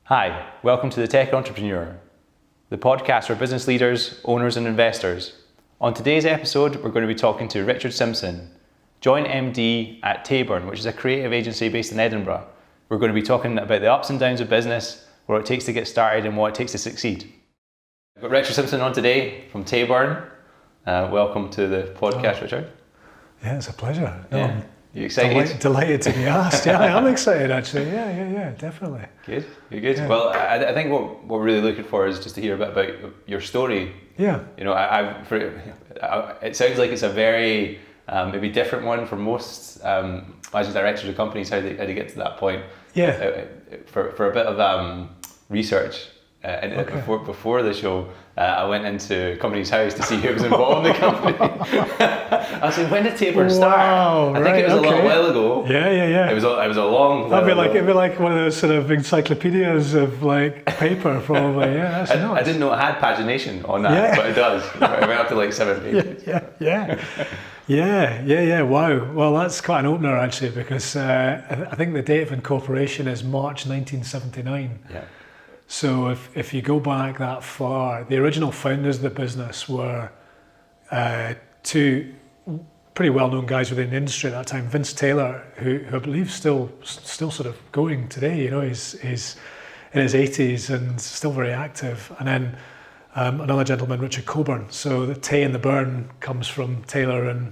Hi, welcome to The Tech Entrepreneur, the podcast for business leaders, owners and investors. On today's episode, we're going to be talking to Richard Simpson, Joint MD at Tayborne, which is a creative agency based in Edinburgh. We're going to be talking about the ups and downs of business, what it takes to get started and what it takes to succeed. I've got Richard Simpson on today from Tayborne. Welcome to the podcast, Richard. Yeah, it's a pleasure. Yeah. You excited? Delighted to be asked. Yeah, I am excited actually. Yeah, definitely. Good, you're good. Yeah. Well, I think what we're really looking for is just to hear a bit about your story. Yeah. You know, it sounds like it's a very maybe different one for most managing directors of companies, how they get to that point. Yeah. For a bit of research. Before the show, I went into a company's house to see who was involved in the company. I was like, when did Tayborne start? Wow, I think it was a little while ago. Yeah. It was a long while It'd ago. be like one of those sort of encyclopedias of like paper, probably. Yeah, that's nice. I didn't know it had pagination on that, but it does. It went up to like 7 pages. Yeah. Wow. Well, that's quite an opener actually, because I think the date of incorporation is March 1979. Yeah. So if you go back that far, the original founders of the business were two pretty well-known guys within the industry at that time. Vince Taylor, who I believe still sort of going today. You know, he's in his 80s and still very active. And then another gentleman, Richard Coburn. So the Tay and the Burn comes from Taylor and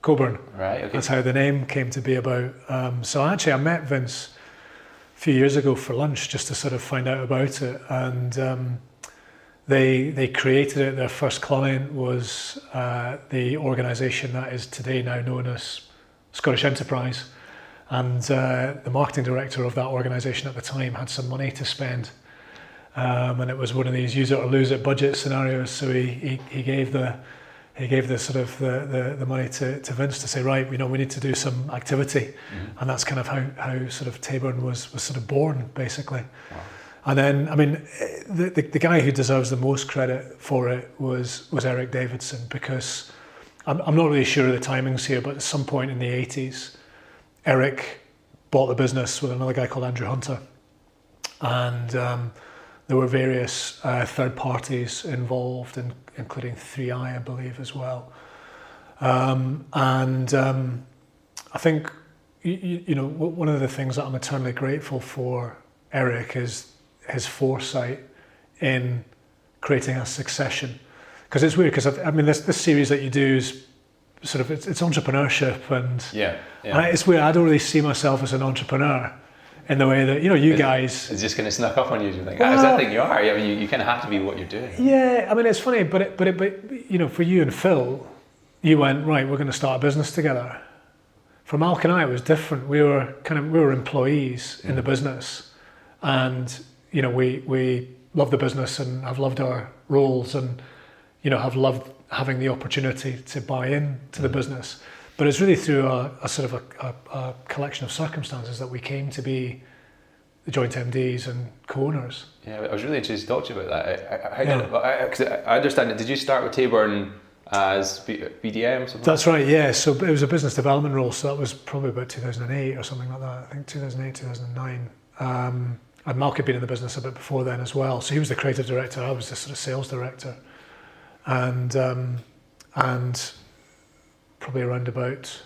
Coburn. Right. Okay. That's how the name came to be about. So actually, I met Vince a few years ago for lunch just to sort of find out about it, and they created it. Their first client was the organisation that is today now known as Scottish Enterprise, and the marketing director of that organisation at the time had some money to spend, and it was one of these use it or lose it budget scenarios. So he gave the sort of the money to Vince to say, right, we need to do some activity, and that's kind of how sort of Tayborne was sort of born, basically. Wow. And then, I mean, the guy who deserves the most credit for it was Eric Davidson, because I'm not really sure of the timings here, but at some point in the 80s, Eric bought the business with another guy called Andrew Hunter, and there were various third parties involved, including 3i, I believe, as well. I think, one of the things that I'm eternally grateful for Eric is his foresight in creating a succession. Because it's weird, because this series that you do is sort of, it's entrepreneurship, and it's weird, I don't really see myself as an entrepreneur in the way that, you guys... It's just kind of snuck up on you, do you think? Well, I think you are. I mean, you kind of have to be what you're doing. Yeah, I mean, it's funny, but for you and Phil, you went, right, we're going to start a business together. For Malk and I, it was different. We were employees in the business, and, we love the business and have loved our roles, and, have loved having the opportunity to buy into the business. But it's really through a sort of a collection of circumstances that we came to be the joint MDs and co-owners. Yeah, I was really interested to talk to you about that. Because I understand it. Did you start with Tayborne as BDM or something? That's right, yeah. So it was a business development role, so that was probably about 2008 or something like that. I think 2008, 2009. And Malk had been in the business a bit before then as well. So he was the creative director, I was the sort of sales director. And probably around about,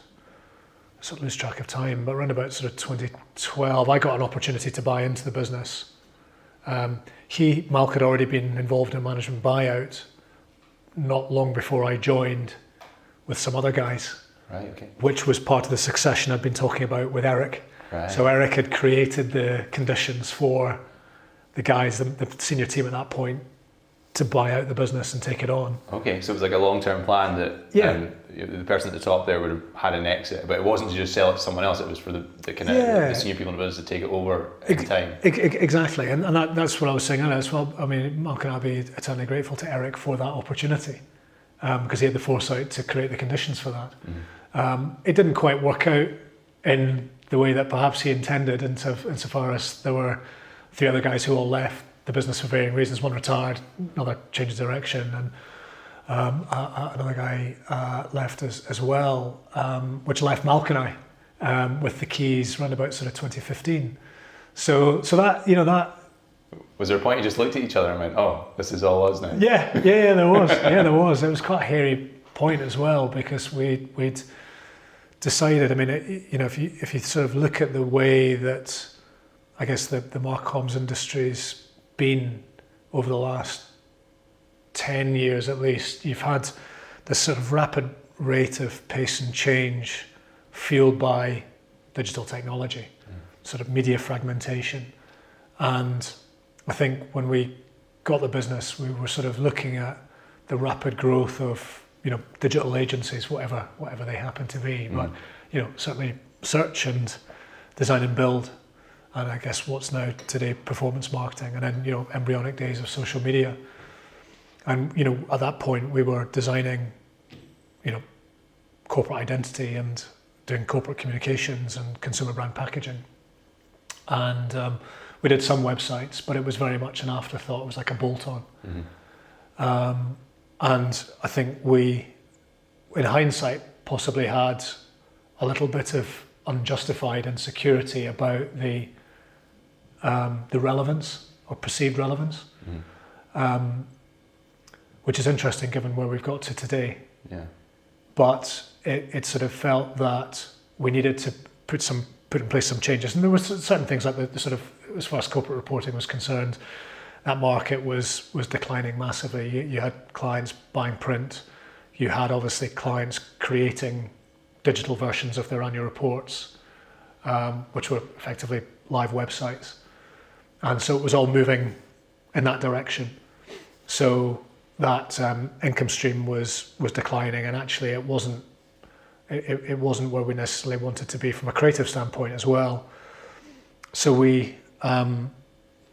I sort of lose track of time, but around about sort of 2012, I got an opportunity to buy into the business. Malk had already been involved in a management buyout not long before I joined with some other guys, right? Okay. Which was part of the succession I'd been talking about with Eric. Right. So Eric had created the conditions for the guys, the senior team at that point, to buy out the business and take it on. Okay, so it was like a long-term plan that the person at the top there would have had an exit, but it wasn't to just sell it to someone else, it was for the senior people in the business to take it over in time. Exactly, and that's what I was saying earlier as well. I mean, Mark and I'll be eternally grateful to Eric for that opportunity, because he had the foresight to create the conditions for that. It didn't quite work out in the way that perhaps he intended, insofar as there were 3 other guys who all left the business for varying reasons. One retired, another changed direction, and another guy left as well, which left Malk and I with the keys around about sort of 2015. So that Was there a point you just looked at each other and went, "Oh, this is all us now"? Yeah, there was. Yeah, there was. It was quite a hairy point as well because we'd decided. I mean, if you sort of look at the way that I guess the marcoms industry's been over the last 10 years at least, you've had this sort of rapid rate of pace and change fueled by digital technology, sort of media fragmentation. And I think when we got the business, we were sort of looking at the rapid growth of, digital agencies, whatever they happen to be, but, certainly search and design and build. And I guess what's now today performance marketing, and then, embryonic days of social media. And, at that point we were designing, corporate identity and doing corporate communications and consumer brand packaging. And we did some websites, but it was very much an afterthought. It was like a bolt-on. And I think we, in hindsight, possibly had a little bit of unjustified insecurity about the relevance or perceived relevance, which is interesting given where we've got to today. Yeah. But it sort of felt that we needed to put in place some changes, and there were certain things like the sort of, as far as corporate reporting was concerned, that market was declining massively. You had clients buying print, you had obviously clients creating digital versions of their annual reports, which were effectively live websites, and so it was all moving in that direction. So that income stream was declining, and actually it wasn't where we necessarily wanted to be from a creative standpoint as well. So we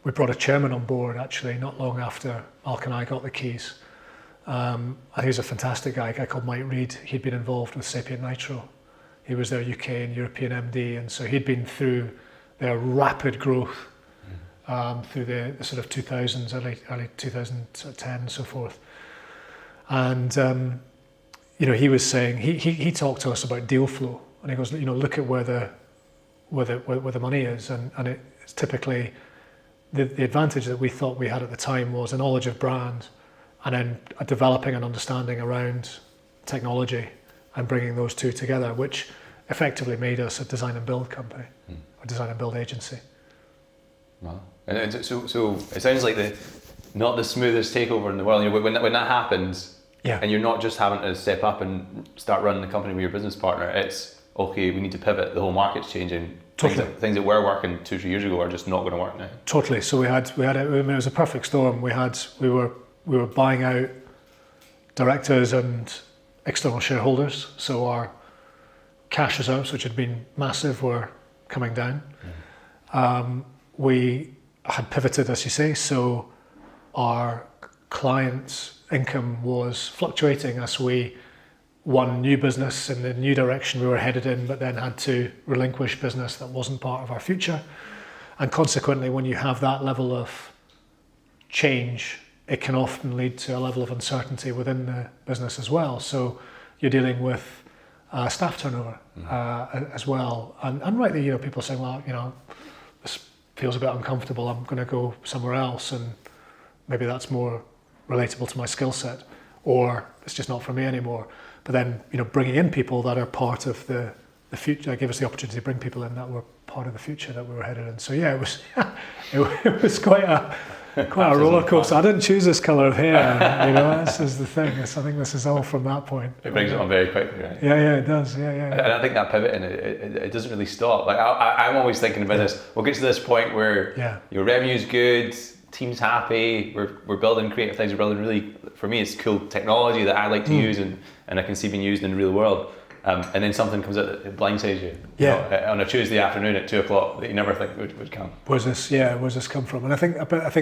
brought a chairman on board actually not long after Malc and I got the keys. I think he's a fantastic guy, a guy called Mike Reed. He'd been involved with Sapient Nitro. He was their UK and European MD, and so he'd been through their rapid growth through the sort of 2000s, early 2010 and so forth. And he was saying, he talked to us about deal flow, and he goes, look at where the money is, and it's typically the advantage that we thought we had at the time was a knowledge of brand, and then developing an understanding around technology and bringing those two together, which effectively made us a design and build company, a design and build agency. Wow. And so it sounds like not the smoothest takeover in the world. When that happens, and you're not just having to step up and start running the company with your business partner, it's okay, we need to pivot, the whole market's changing. Totally. Things that were working 2-3 years ago are just not going to work now. Totally. So it was a perfect storm. We were buying out directors and external shareholders, so our cash reserves, which had been massive, were coming down. We had pivoted, as you say, so our clients' income was fluctuating as we won new business in the new direction we were headed in, but then had to relinquish business that wasn't part of our future. And consequently, when you have that level of change, it can often lead to a level of uncertainty within the business as well. So you're dealing with staff turnover as well. And rightly, people saying, well, this feels a bit uncomfortable, I'm going to go somewhere else, and maybe that's more relatable to my skill set, or it's just not for me anymore. But then, bringing in people that are part of the future, gave us the opportunity to bring people in that were part of the future that we were headed in. So yeah, it was it was quite a roller coaster. I didn't choose this colour of hair. This is the thing. I think this is all from that point. It brings it on very quickly, right? Yeah, it does. Yeah. And I think that pivoting, it doesn't really stop. Like I'm always thinking about this. We'll get to this point where your revenue's good, team's happy, we're building creative things, we're building really, for me, it's cool technology that I like to use and I can see being used in the real world. And then something comes out that blindsides you. On a Tuesday afternoon at 2:00 that you never think would come. Where's this come from? And I think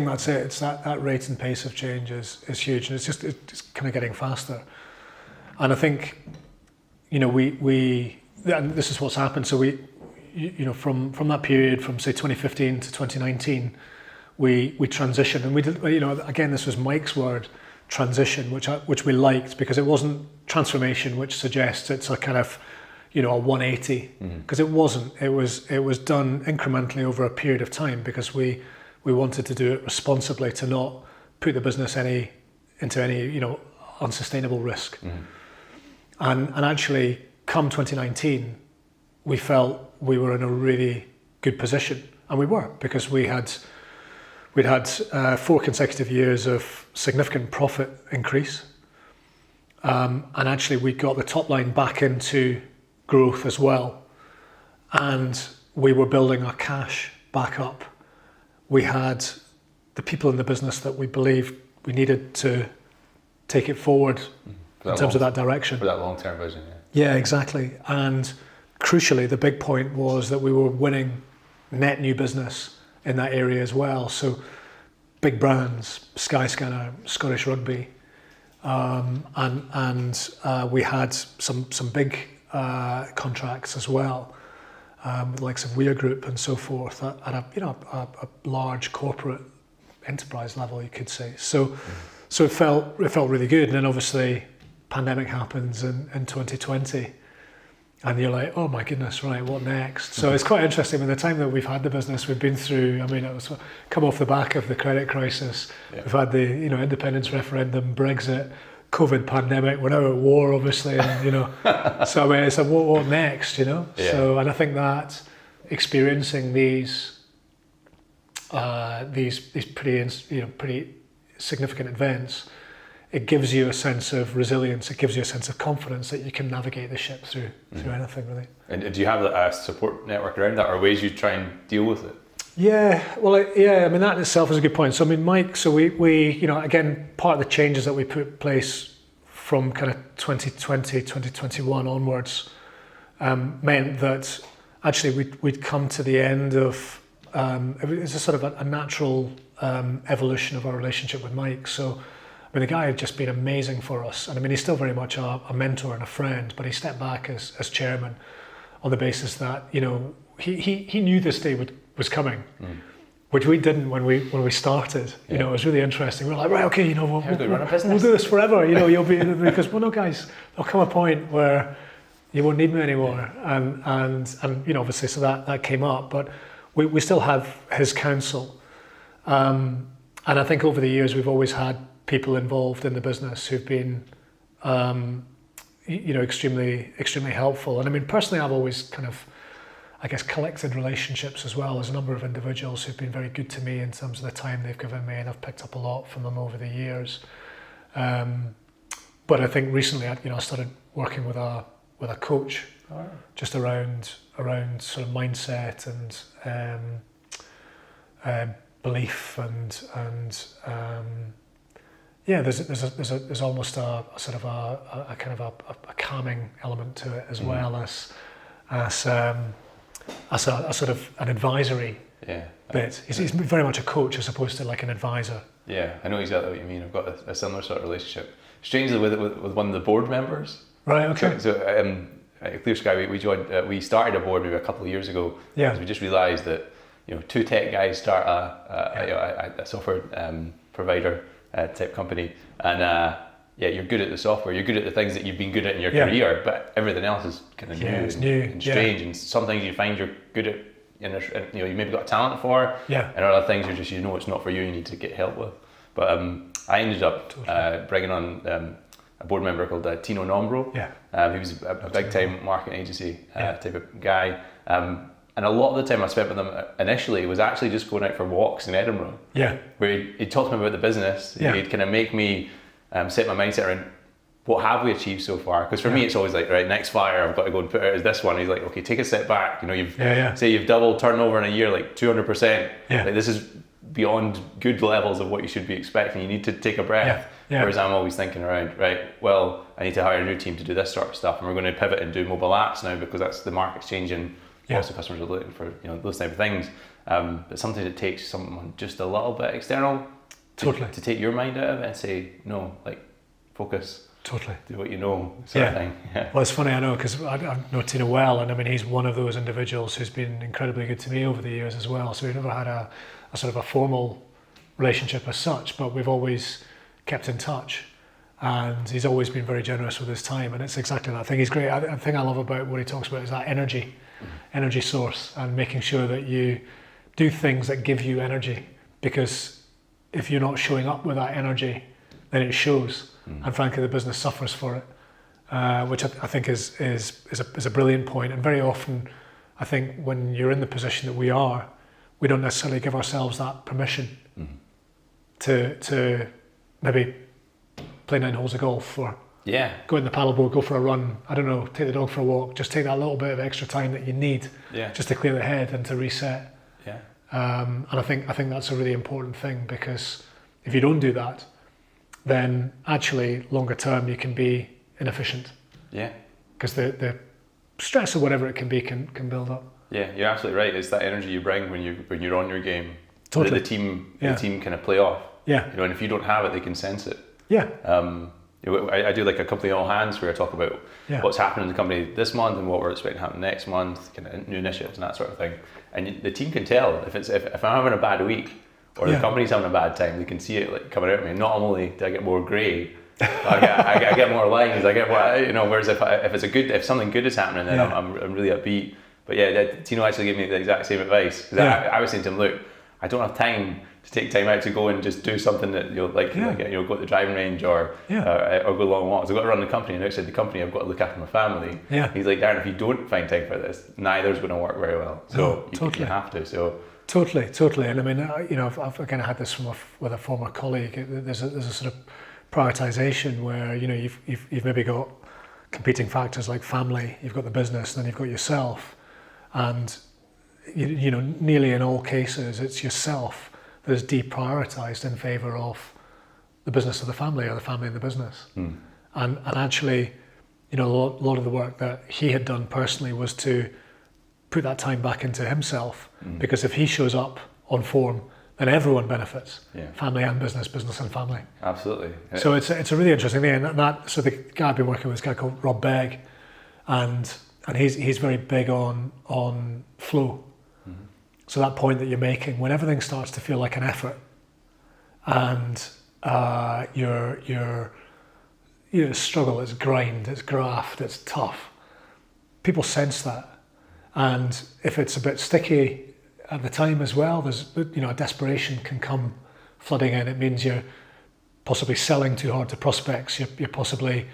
that's it. It's that rate and pace of change is huge, and it's kind of getting faster. And I think, we and this is what's happened. So we, from that period, from say 2015 to 2019, we transitioned, and we did. Again, this was Mike's word, transition, which we liked, because it wasn't transformation, which suggests it's a kind of a 180, because it wasn't. It was done incrementally over a period of time, because we we wanted to do it responsibly to not put the business into any unsustainable risk. And actually, come 2019, we felt we were in a really good position, and we were, because we'd had 4 consecutive years of significant profit increase, and actually we got the top line back into growth as well, and we were building our cash back up. We had the people in the business that we believed we needed to take it forward in terms of that direction. For that long-term vision, Yeah, exactly. And crucially, the big point was that we were winning net new business in that area as well. So big brands, Skyscanner, Scottish Rugby, and we had some big contracts as well, with the likes of Weir Group and so forth at a large corporate enterprise level, you could say. So it felt really good. And then obviously pandemic happens in 2020, and you're like, oh my goodness, right, what next? So it's quite interesting. In the time that we've had the business, we've been through, it was come off the back of the credit crisis. Yeah. We've had the independence referendum, Brexit, COVID pandemic. We're now at war, obviously, and so it's like, what next? Yeah. So, and I think that experiencing these pretty significant events, it gives you a sense of resilience. It gives you a sense of confidence that you can navigate the ship through anything, really. And do you have a support network around that, or ways you try and deal with it? Yeah, well, that in itself is a good point. So Mike, we again, part of the changes that we put in place from kind of 2020, 2021 onwards meant that actually we'd come to the end of, it was a sort of a natural evolution of our relationship with Mike. So, the guy had just been amazing for us. And he's still very much a mentor and a friend, but he stepped back as chairman on the basis that, he knew this day was coming, which we didn't when we started. It was really interesting. We were like, right, okay, we'll do this forever. You'll be, because no, guys, there'll come a point where you won't need me anymore. And obviously, so that came up, but we still have his counsel. And I think over the years we've always had people involved in the business who've been, extremely helpful. And personally, I've always kind of, collected relationships as well. There's a number of individuals who've been very good to me in terms of the time they've given me, and I've picked up a lot from them over the years. But I think recently, I started working with a coach, just around sort of mindset and belief and there's almost a sort of a kind of a calming element to it, as well as a sort of an advisory bit. He's very much a coach as opposed to like an advisor. Yeah, I know exactly what you mean. I've got a similar sort of relationship. Strangely, with one of the board members. Right. Okay. So Clear Sky, we started a board maybe a couple of years ago. Yeah. Because we just realised that 2 tech guys start a software provider type company, and you're good at the software, you're good at the things that you've been good at in your career, but everything else is kind of new and strange, and some things you find you're good at, you maybe got talent for, and other things you're just it's not for you, you need to get help with. But I ended up bringing on a board member called Tino Nombro. He was a big time marketing agency type of guy. And a lot of the time I spent with him initially was actually just going out for walks in Edinburgh. Where he'd talk to me about the business. He'd kind of make me set my mindset around what have we achieved so far. Because for me, it's always like, right, next flyer I've got to go and put out is this one. He's like, okay, take a step back. Say you've doubled turnover in a year, like 200%. Like, this is beyond good levels of what you should be expecting. You need to take a breath. Whereas I'm always thinking around, right, well, I need to hire a new team to do this sort of stuff. And we're going to pivot and do mobile apps now because that's the market's changing. Lots of customers are looking for those type of things, but sometimes it takes someone just a little bit external to take your mind out of it and say no, like focus, do what sort of thing. Well, it's funny, I know, because I know Tina well, and he's one of those individuals who's been incredibly good to me over the years as well. So we've never had a sort of a formal relationship as such, but we've always kept in touch. And he's always been very generous with his time, and it's exactly that thing. He's great. The thing I love about what he talks about is that energy source, and making sure that you do things that give you energy, because if you're not showing up with that energy, then it shows, and frankly, the business suffers for it, which I think is a brilliant point. And very often, I think when you're in the position that we are, we don't necessarily give ourselves that permission to maybe play 9 holes of golf, or go in the paddleboard, go for a run, I don't know, take the dog for a walk, just take that little bit of extra time that you need just to clear the head and to reset. And I think that's a really important thing, because if you don't do that, then actually longer term you can be inefficient. Because the stress or whatever it can be can build up. Yeah, you're absolutely right. It's that energy you bring when you're on your game. Totally. The team kind of play off. And if you don't have it, they can sense it. I do like a company all hands where I talk about what's happening in the company this month and what we're expecting to happen next month, kind of new initiatives and that sort of thing. And the team can tell if I'm having a bad week or the company's having a bad time, they can see it like coming out of me. Not only do I get more grey, I get more lines. I get more, whereas if something good is happening, then I'm really upbeat. But Tino actually gave me the exact same advice, because I was saying to him, look, I don't have time to take time out to go and just do something that you'll go to the driving range or go long walks. I've got to run the company, and outside the company I've got to look after my family. He's like, Darren, if you don't find time for this, neither's going to work very well. So you have to. So totally. And I mean, I've kind of had this with a former colleague. There's a sort of prioritization where you've maybe got competing factors like family, you've got the business, and then you've got yourself, and nearly in all cases it's yourself that is deprioritized in favor of the business of the family, or the family and the business. And actually, a lot of the work that he had done personally was to put that time back into himself, because if he shows up on form, then everyone benefits. Family and business and family. Absolutely. So it's a really interesting thing. And so the guy I've been working with is a guy called Rob Begg, and he's very big on flow. So that point that you're making, when everything starts to feel like an effort, and your struggle, it's grind, it's graft, it's tough. People sense that, and if it's a bit sticky at the time as well, there's a desperation can come flooding in. It means you're possibly selling too hard to prospects. You're possibly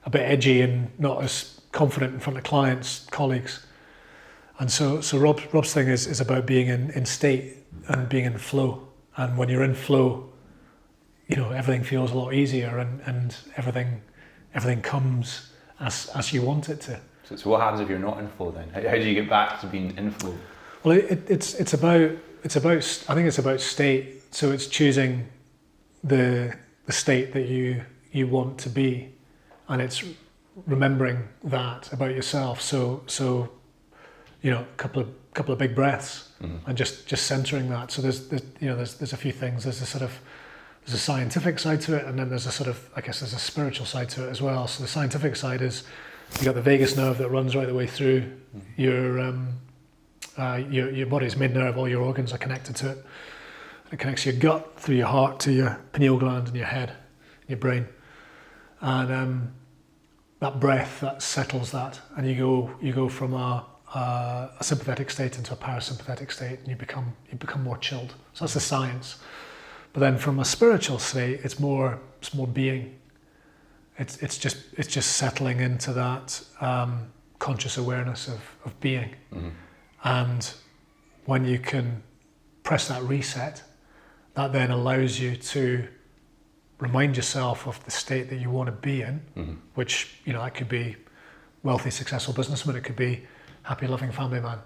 a bit edgy and not as confident in front of clients, colleagues. And so Rob's thing is about being in state and being in flow. And when you're in flow, everything feels a lot easier, and everything comes as you want it to. So what happens if you're not in flow then? How do you get back to being in flow? Well, it's about I think it's about state. So it's choosing the state that you want to be, and it's remembering that about yourself. So a couple of big breaths, and just centering that. So there's a few things. There's a scientific side to it, and then there's there's a spiritual side to it as well. So the scientific side is you got the vagus nerve that runs right the way through your body's main nerve. All your organs are connected to it. It connects your gut through your heart to your pineal gland and your head, your brain, and that breath that settles that, and you go from a sympathetic state into a parasympathetic state, and you become more chilled. So that's the science. But then from a spiritual state, it's more being. It's just settling into that conscious awareness of being. And when you can press that reset, that then allows you to remind yourself of the state that you want to be in, which that could be wealthy, successful businessman, it could be happy, loving family man.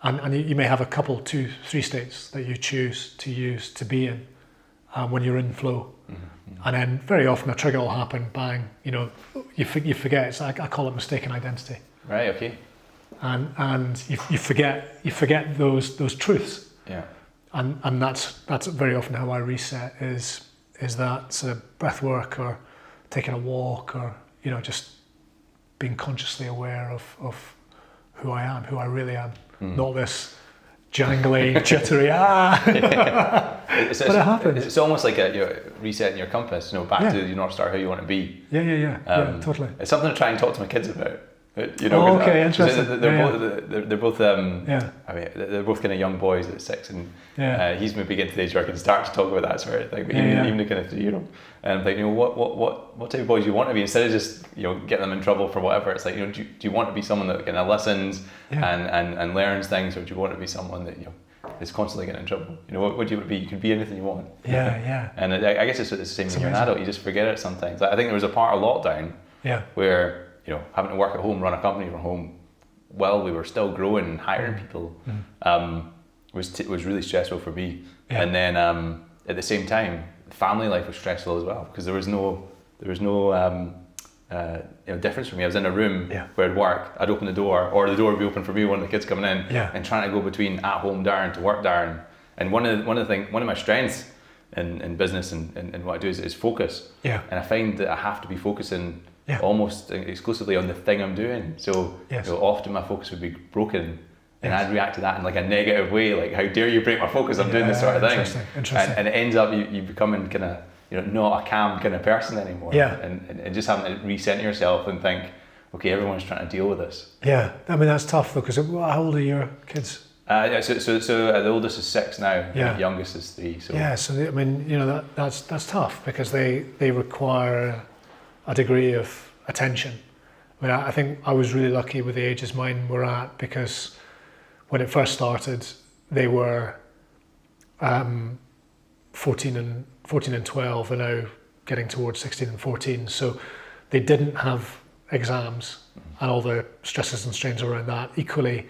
And you may have a couple, 2, 3 states that you choose to use to be in when you're in flow. And then very often a trigger will happen, bang, you forget. It's like, I call it mistaken identity. Right, okay. And you forget those truths. And that's very often how I reset is that sort of breath work, or taking a walk, or just being consciously aware of who I am, who I really am, not this jangly, jittery, but it happens. It's almost like resetting your compass, back to the North Star, how you want to be. Yeah, totally. It's something I try and talk to my kids about. You know, okay, interesting. They're both. I mean, Yeah. they're both kind of young boys at 6, and Yeah. he's maybe getting to the age where I can start to talk about that sort of thing. But even the kind of 3-year-old, and I'm like, you know, what type of boys do you want to be, instead of just, you know, getting them in trouble for whatever. It's like, you know, do you want to be someone that kind of listens and learns things, or do you want to be someone that, you know, is constantly getting in trouble? You know, what do you want to be? You can be anything you want. Yeah. And I guess it's the same when you're an adult. You just forget it sometimes. Like, I think there was a part of lockdown where, you know, having to work at home, run a company from home, while we were still growing and hiring people, was really stressful for me. Yeah. And then at the same time, family life was stressful as well, because there was no you know, difference for me. I was in a room where I'd work, I'd open the door, or the door would be open for me, one of the kids coming in, and trying to go between at home Darren to work Darren. And one of my strengths in business and what I do is focus. Yeah. And I find that I have to be focusing almost exclusively on the thing I'm doing. So you know, often my focus would be broken, and I'd react to that in like a negative way, like, how dare you break my focus? I'm doing this sort of thing. Interesting. And it ends up you becoming kind of, you know, not a calm kind of person anymore. Yeah. And just having to recenter yourself and think, okay, everyone's trying to deal with this. Yeah. I mean, that's tough though, because how old are your kids? So the oldest is 6 now. Yeah. The youngest is 3. So yeah. So I mean, you know, that's tough, because they require a degree of attention. I mean, I think I was really lucky with the ages mine were at, because when it first started, they were 14 and 12, and now getting towards 16 and 14. So they didn't have exams and all the stresses and strains around that. Equally,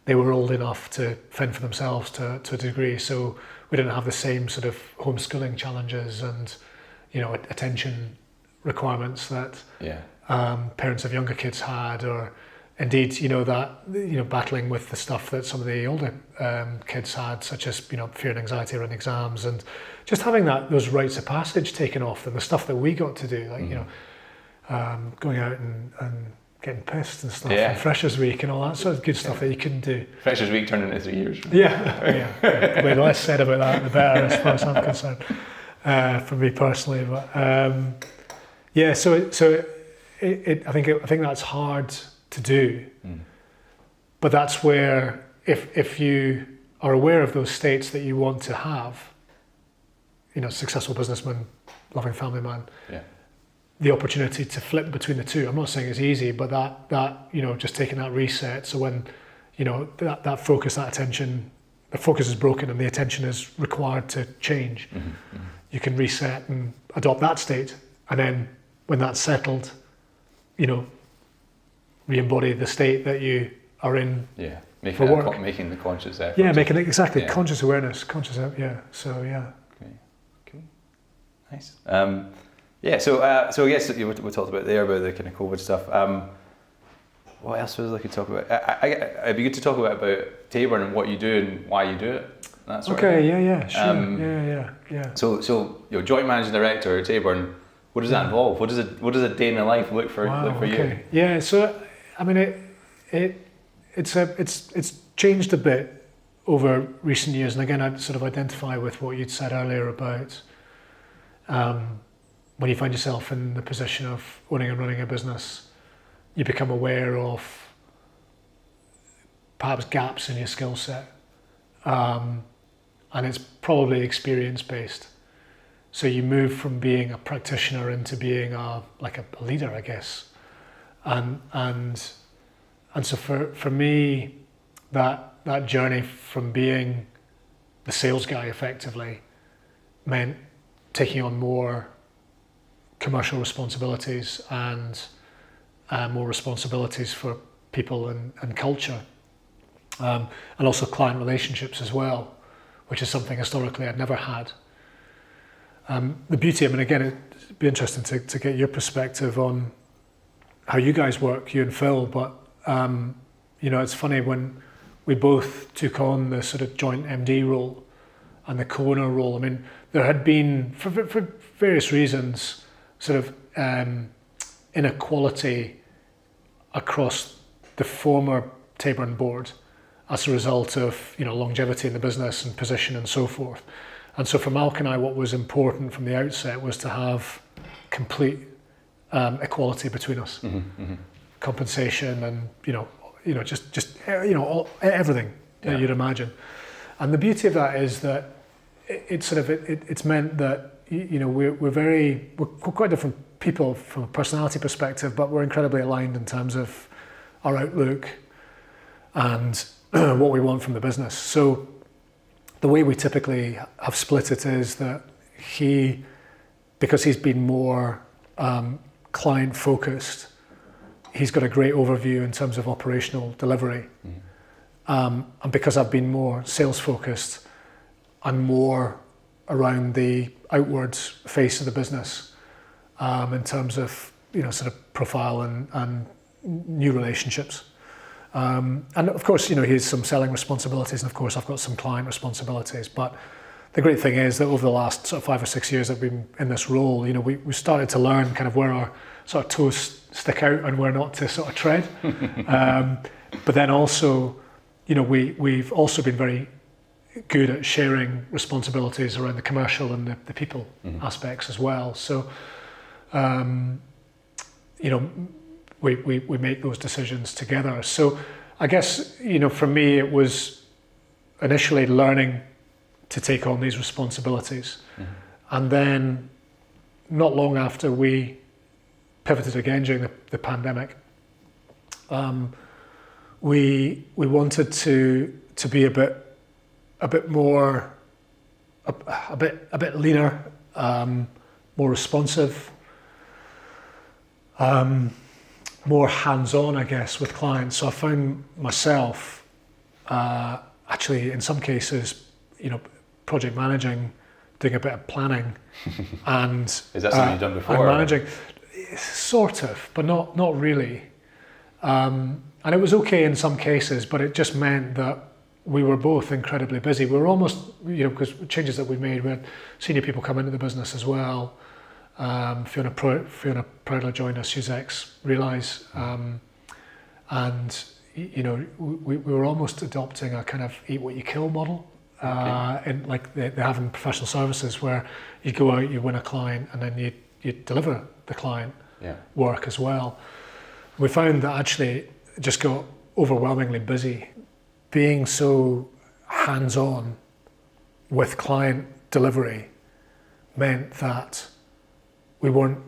they were old enough to fend for themselves to a degree. So we didn't have the same sort of homeschooling challenges and, you know, attention requirements that parents of younger kids had, or indeed, you know, that, you know, battling with the stuff that some of the older kids had, such as, you know, fear and anxiety around exams, and just having those rites of passage taken off them, the stuff that we got to do, like, you know, going out and getting pissed and stuff, and Freshers Week and all that sort of good stuff that you couldn't do. Freshers Week turned into 3 years. Yeah. The less said about that, the better, as far as I'm concerned, for me personally. But so I think that's hard to do, but that's where if you are aware of those states that you want to have, you know, successful businessman, loving family man, the opportunity to flip between the two. I'm not saying it's easy, but that you know, just taking that reset, so when, you know, that focus, that attention, the focus is broken and the attention is required to change, you can reset and adopt that state, and then when that's settled, you know, re-embody the state that you are in for work. Making the conscious effort. Yeah, making it, exactly, conscious awareness, so Okay, cool. Nice. So I guess we talked about the kind of COVID stuff. What else was I could talk about? It'd be good to talk about Tayborne and what you do and why you do it. That sort of thing. Yeah. So you know, joint managing director at Tayborne, what does that involve? What does a day in the life look for you? Yeah, so I mean it's changed a bit over recent years, and again I sort of identify with what you'd said earlier about when you find yourself in the position of owning and running a business, you become aware of perhaps gaps in your skill set, and it's probably experience based. So you move from being a practitioner into being a leader, I guess, and so for me, that journey from being the sales guy effectively meant taking on more commercial responsibilities and more responsibilities for people and culture, and also client relationships as well, which is something historically I'd never had. The beauty, I mean, again, it'd be interesting to get your perspective on how you guys work, you and Phil, but you know, it's funny when we both took on the sort of joint MD role and the co-owner role. I mean, there had been, for various reasons, sort of inequality across the former Tayburn board as a result of, you know, longevity in the business and position and so forth. And so for Malk and I, what was important from the outset was to have complete equality between us. compensation, and just everything that you'd imagine. And the beauty of that is that it's meant that we're quite different people from a personality perspective, but we're incredibly aligned in terms of our outlook and what we want from the business. So the way we typically have split it is that because he's been more client focused, he's got a great overview in terms of operational delivery. And because I've been more sales focused, I'm more around the outwards face of the business in terms of sort of profile and new relationships. And of course, he has some selling responsibilities, and of course I've got some client responsibilities. But the great thing is that over the last sort of 5 or 6 years I've been in this role, we started to learn kind of where our sort of toes stick out and where not to sort of tread. But then also, we've also been very good at sharing responsibilities around the commercial and the people aspects as well. So, we make those decisions together. So I guess, for me, it was initially learning to take on these responsibilities. And then not long after we pivoted again during the pandemic, we wanted to be a bit more, a bit leaner, more responsive, more hands-on, I guess, with clients. So I found myself actually, in some cases, project managing, doing a bit of planning, and is that something you've done before? And managing, sort of, but not really. And it was okay in some cases, but it just meant that we were both incredibly busy. We were almost, because changes that we made, we had senior people come into the business as well. Fiona Prowler joined us, she's ex-Realise, and we were almost adopting a kind of eat what you kill model, in like they have in professional services, where you go out, you win a client, and then you deliver the client work as well. We found that actually it just got overwhelmingly busy. Being so hands-on with client delivery meant that we weren't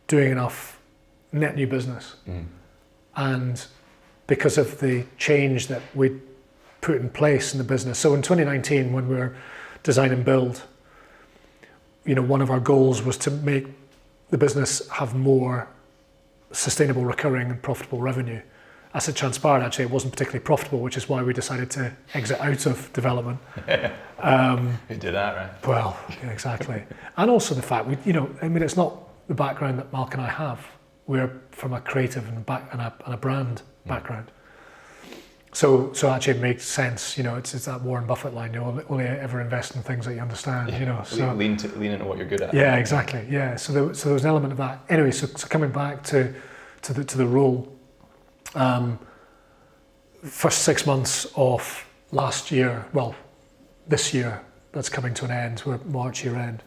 doing enough net new business. And because of the change that we'd put in place in the business. So in 2019, when we were design and build, one of our goals was to make the business have more sustainable, recurring and profitable revenue. As it transpired, actually, it wasn't particularly profitable, which is why we decided to exit out of development. Who did that, right? Well, yeah, exactly. And also the fact, it's not the background that Malk and I have. We're from a creative and a brand background. So actually it makes sense, it's that Warren Buffett line, you only ever invest in things that you understand, So lean into what you're good at. Yeah, exactly, yeah. So there was an element of that. Anyway, so coming back to the role, first 6 months of last year, well, this year, that's coming to an end, we're March year end,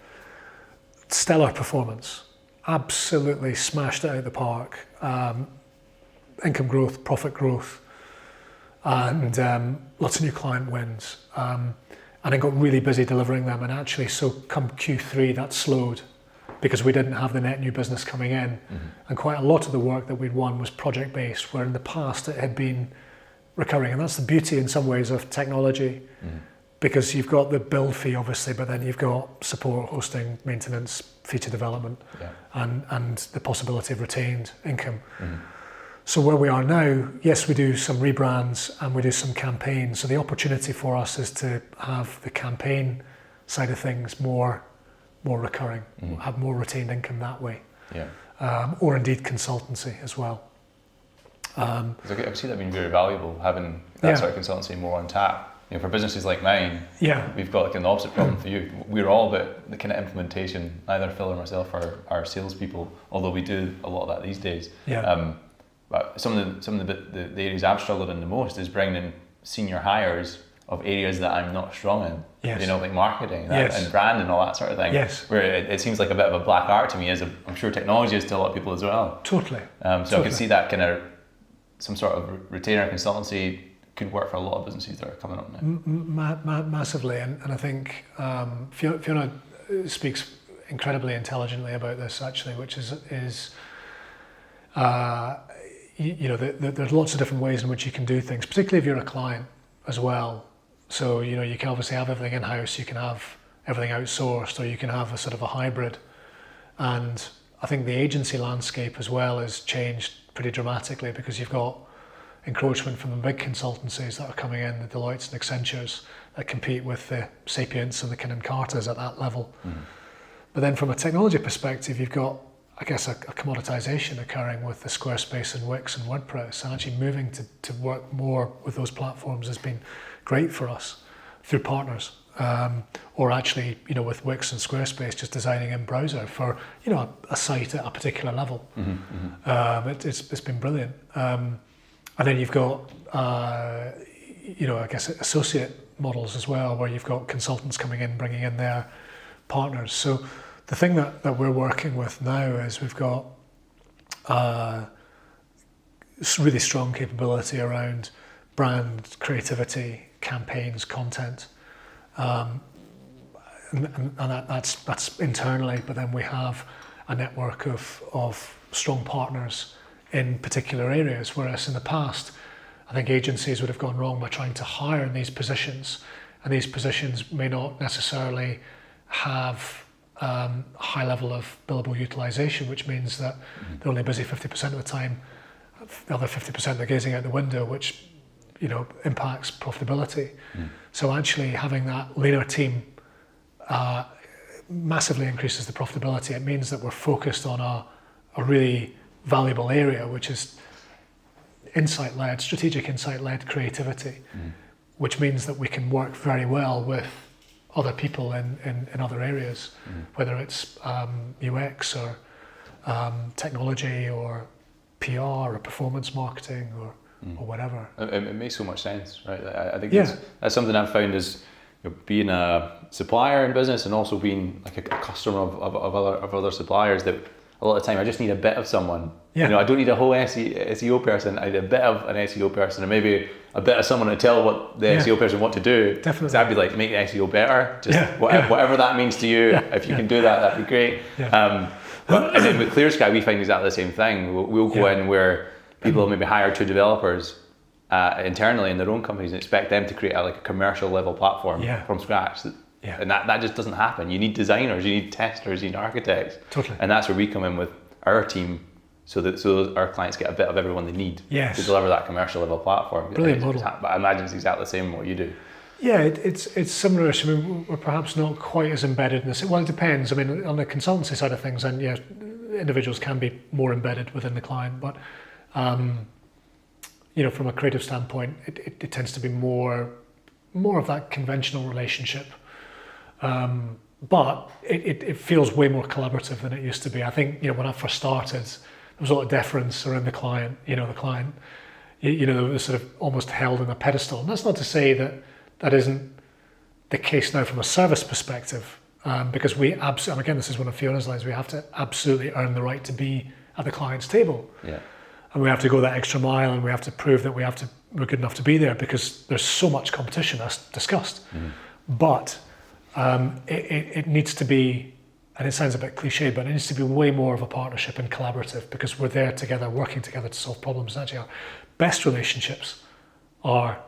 stellar performance, absolutely smashed it out of the park, income growth, profit growth, and lots of new client wins, and I got really busy delivering them, and actually, so come Q3 that slowed because we didn't have the net new business coming in, and quite a lot of the work that we'd won was project based, where in the past it had been recurring, and that's the beauty in some ways of technology, because you've got the build fee obviously, but then you've got support, hosting, maintenance, feature development, and the possibility of retained income. So where we are now, yes, we do some rebrands and we do some campaigns. So the opportunity for us is to have the campaign side of things more recurring, have more retained income that way, or indeed consultancy as well. I see that being very valuable, having that sort of consultancy more on tap. For businesses like mine, we've got like an opposite problem for you. We're all about the kind of implementation. Neither Phil or myself are salespeople, although we do a lot of that these days. But some of the areas I've struggled in the most is bringing in senior hires of areas that I'm not strong in. Like marketing and brand and all that sort of thing. Where it seems like a bit of a black art to me, as I'm sure technology is to a lot of people as well. Totally. I can see that kind of some sort of retainer consultancy could work for a lot of businesses that are coming up now. Massively, and I think Fiona speaks incredibly intelligently about this actually, which is there's lots of different ways in which you can do things, particularly if you're a client as well. So you can obviously have everything in-house, you can have everything outsourced, or you can have a sort of a hybrid. And I think the agency landscape as well has changed pretty dramatically, because you've got encroachment from the big consultancies that are coming in, the Deloittes and Accentures, that compete with the Sapients and the Kinnan Carters at that level. Mm-hmm. But then from a technology perspective, you've got, I guess, a commoditization occurring with the Squarespace and Wix and WordPress, and actually moving to work more with those platforms has been great for us through partners. Or actually, with Wix and Squarespace, just designing in browser for, a site at a particular level. Mm-hmm, mm-hmm. It's been brilliant. And then you've got, I guess, associate models as well, where you've got consultants coming in, bringing in their partners. So the thing that we're working with now is we've got really strong capability around brand creativity, campaigns, content. And that's internally, but then we have a network of strong partners in particular areas, whereas in the past, I think agencies would have gone wrong by trying to hire in these positions, and these positions may not necessarily have a high level of billable utilization, which means that they're only busy 50% of the time. The other 50% they're gazing out the window, which impacts profitability. So actually having that leaner team massively increases the profitability. It means that we're focused on a really valuable area, which is insight-led, strategic insight-led creativity, which means that we can work very well with other people in other areas, whether it's UX or technology or PR or performance marketing or whatever. It makes so much sense, right? I think that's something I've found is being a supplier in business and also being like a customer of other suppliers, that a lot of the time I just need a bit of someone. I don't need a whole SEO person. I need a bit of an SEO person, and maybe a bit of someone to tell what the SEO person want to do. Definitely. So I'd be like, make the SEO better. Just whatever that means to you. If you can do that, that'd be great. And then with Clear Sky, we find exactly the same thing. We'll go in where people maybe hire 2 developers internally in their own companies and expect them to create a commercial level platform from scratch. And that just doesn't happen. You need designers, you need testers, you need architects. Totally. And that's where we come in with our team, so our clients get a bit of everyone they need to deliver that commercial level platform. Brilliant model. But I imagine it's exactly the same in what you do. Yeah, it's similar. I mean, we're perhaps not quite as embedded in this. Well, it depends. I mean, on the consultancy side of things, and individuals can be more embedded within the client, but from a creative standpoint, it tends to be more of that conventional relationship. But it feels way more collaborative than it used to be. I think when I first started, there was a lot of deference around the client. The client, was sort of almost held on a pedestal. And that's not to say that isn't the case now from a service perspective, because we absolutely, and again, this is one of Fiona's lines, we have to absolutely earn the right to be at the client's table. Yeah. And we have to go that extra mile, and we have to prove that we're good enough to be there, because there's so much competition, as discussed. But it needs to be, and it sounds a bit cliche, but it needs to be way more of a partnership and collaborative, because we're there together, working together to solve problems. Actually, our best relationships are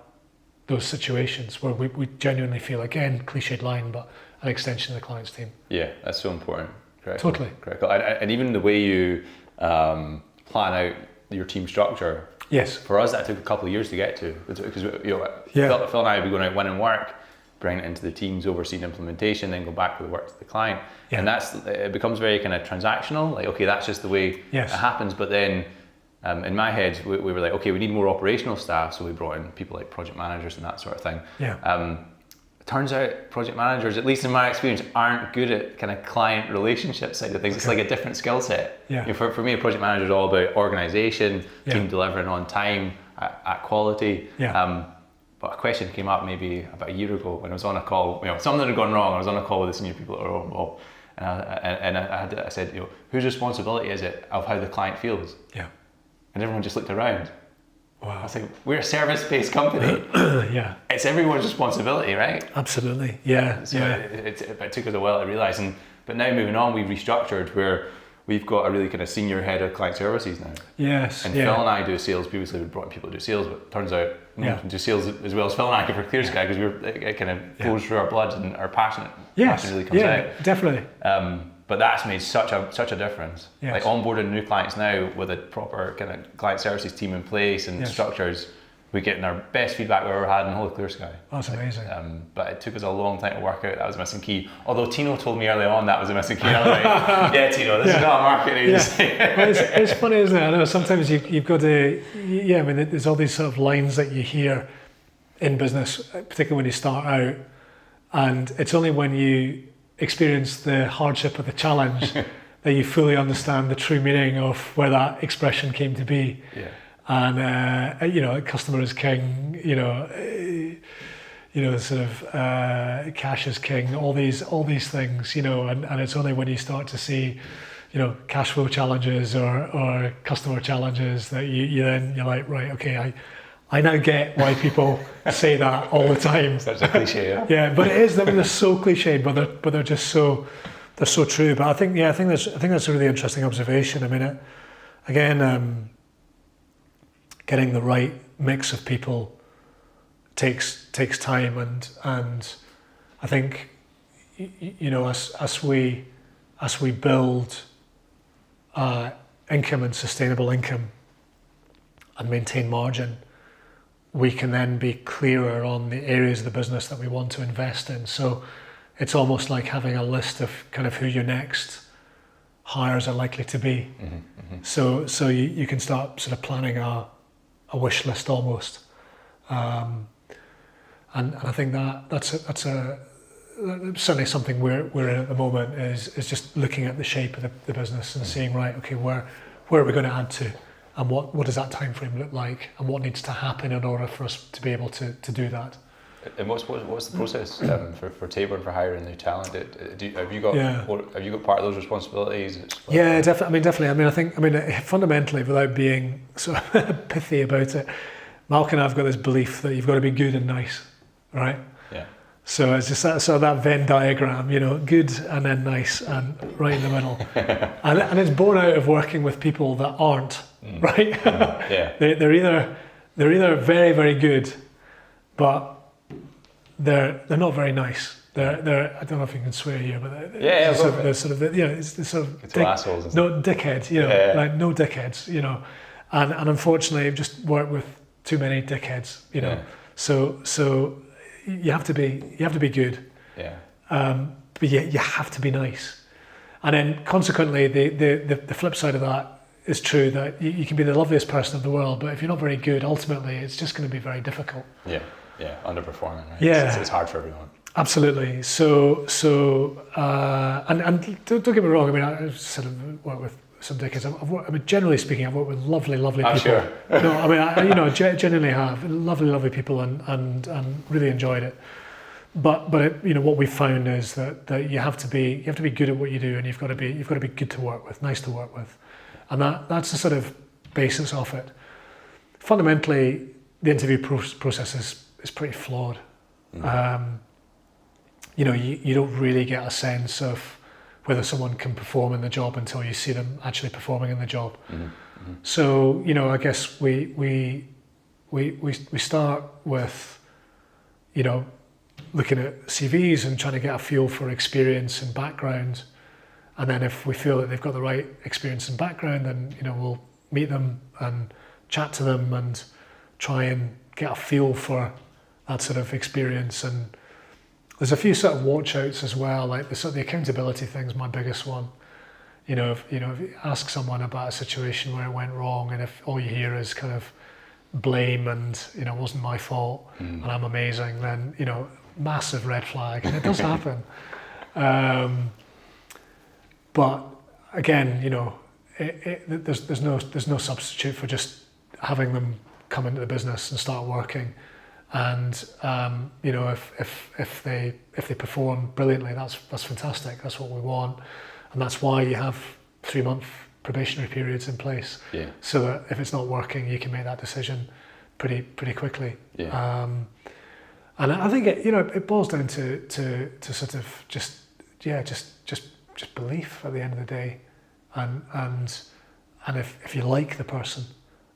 those situations where we genuinely feel, again, cliched line, but an extension of the client's team. Yeah, that's so important. Correct. Totally. Correct. And even the way you plan out your team structure. Yes. For us, that took a couple of years to get to, because Phil and I would be going out winning work, bring it into the teams, overseeing implementation, then go back with the work to the client. And it becomes very kind of transactional, like, okay, that's just the way it happens. But then in my head, we were like, okay, we need more operational staff. So we brought in people like project managers and that sort of thing. It turns out project managers, at least in my experience, aren't good at kind of client relationship side of things. It's like a different skill set. For me, a project manager is all about organization, team delivering on time, at quality. But a question came up maybe about a year ago when I was on a call. Something had gone wrong. I was on a call with the senior people that were involved, and I said, whose responsibility is it of how the client feels? And everyone just looked around, Wow. I think we're a service-based company. Yeah. It's everyone's responsibility, right? Absolutely. Yeah. So yeah. it took us a while to realise, but now moving on, we've restructured where we've got a really kind of senior head of client services now. Yes. And Phil and I do sales. Previously, we brought in people to do sales, but it turns out we do sales as well as Phil and I for Clear Sky, because it kind of flows through our blood and our passion really comes out. Definitely. But that's made such a difference. Yes. Like onboarding new clients now with a proper kind of client services team in place and structures, we're getting our best feedback we've ever had in the whole of Clear Sky. That's amazing. But it took us a long time to work out that was a missing key. Although Tino told me early on that was a missing key. And I was like, yeah, Tino, this is not a marketing agency. Well, it's funny, isn't it? I know sometimes you've got to, I mean, there's all these sort of lines that you hear in business, particularly when you start out, and it's only when you experience the hardship of the challenge that you fully understand the true meaning of where that expression came to be. Yeah. And customer is king. Sort of cash is king. All these things. And it's only when you start to see, cash flow challenges or customer challenges that you're like, right, okay, I now get why people say that all the time. Such a cliche, yeah. Yeah, but it is. I mean, they're so cliched, but they're just so true. But I think that's a really interesting observation. I mean, getting the right mix of people takes time, and I think as we build income and sustainable income and maintain margin, we can then be clearer on the areas of the business that we want to invest in. So it's almost like having a list of kind of who your next hires are likely to be. Mm-hmm, mm-hmm. So you can start sort of planning a wish list almost. And I think that's certainly something we're in at the moment is just looking at the shape of the business and seeing, right, okay, where are we going to add to? And what does that time frame look like, and what needs to happen in order for us to be able to do that? And what's the process for Tayborne for hiring new talent? Have you got part of those responsibilities? Yeah, definitely. I think fundamentally, without being sort of pithy about it, Malk and I've got this belief that you've got to be good and nice, right? Yeah. So it's just that Venn diagram, good and then nice and right in the middle, and it's born out of working with people that aren't. Right? Yeah. They're either very, very good, but they're not very nice. They're I don't know if you can swear here, but they're sort of assholes. No dickheads, like no dickheads, and unfortunately I've just worked with too many dickheads, So you have to be good. Yeah. But you have to be nice, and then consequently the flip side of that is true, that you can be the loveliest person in the world, but if you're not very good, ultimately it's just going to be very difficult. Yeah, underperforming, right? Yeah. It's hard for everyone. Absolutely. So and don't get me wrong, I mean, I've sort of worked with some dickheads. Generally speaking, I've worked with lovely people. I'm sure. No, I mean, I genuinely have. Lovely people and really enjoyed it. But what we've found is that you have to be good at what you do, and you've got to be good to work with, nice to work with. And that's the sort of basis of it. Fundamentally, the interview process is pretty flawed. Mm. You don't really get a sense of whether someone can perform in the job until you see them actually performing in the job. Mm-hmm. Mm-hmm. So I guess we start with looking at CVs and trying to get a feel for experience and background. And then if we feel that they've got the right experience and background, then we'll meet them and chat to them and try and get a feel for that sort of experience. And there's a few sort of watch outs as well, like the accountability thing's my biggest one. If you ask someone about a situation where it went wrong, and if all you hear is kind of blame and it wasn't my fault and I'm amazing, then massive red flag, and it does happen. But again, there's no substitute for just having them come into the business and start working. And if they perform brilliantly, that's fantastic. That's what we want, and that's why you have 3-month probationary periods in place. Yeah. So that if it's not working, you can make that decision. pretty quickly. Yeah. And I think it boils down to sort of just belief at the end of the day, and if you like the person.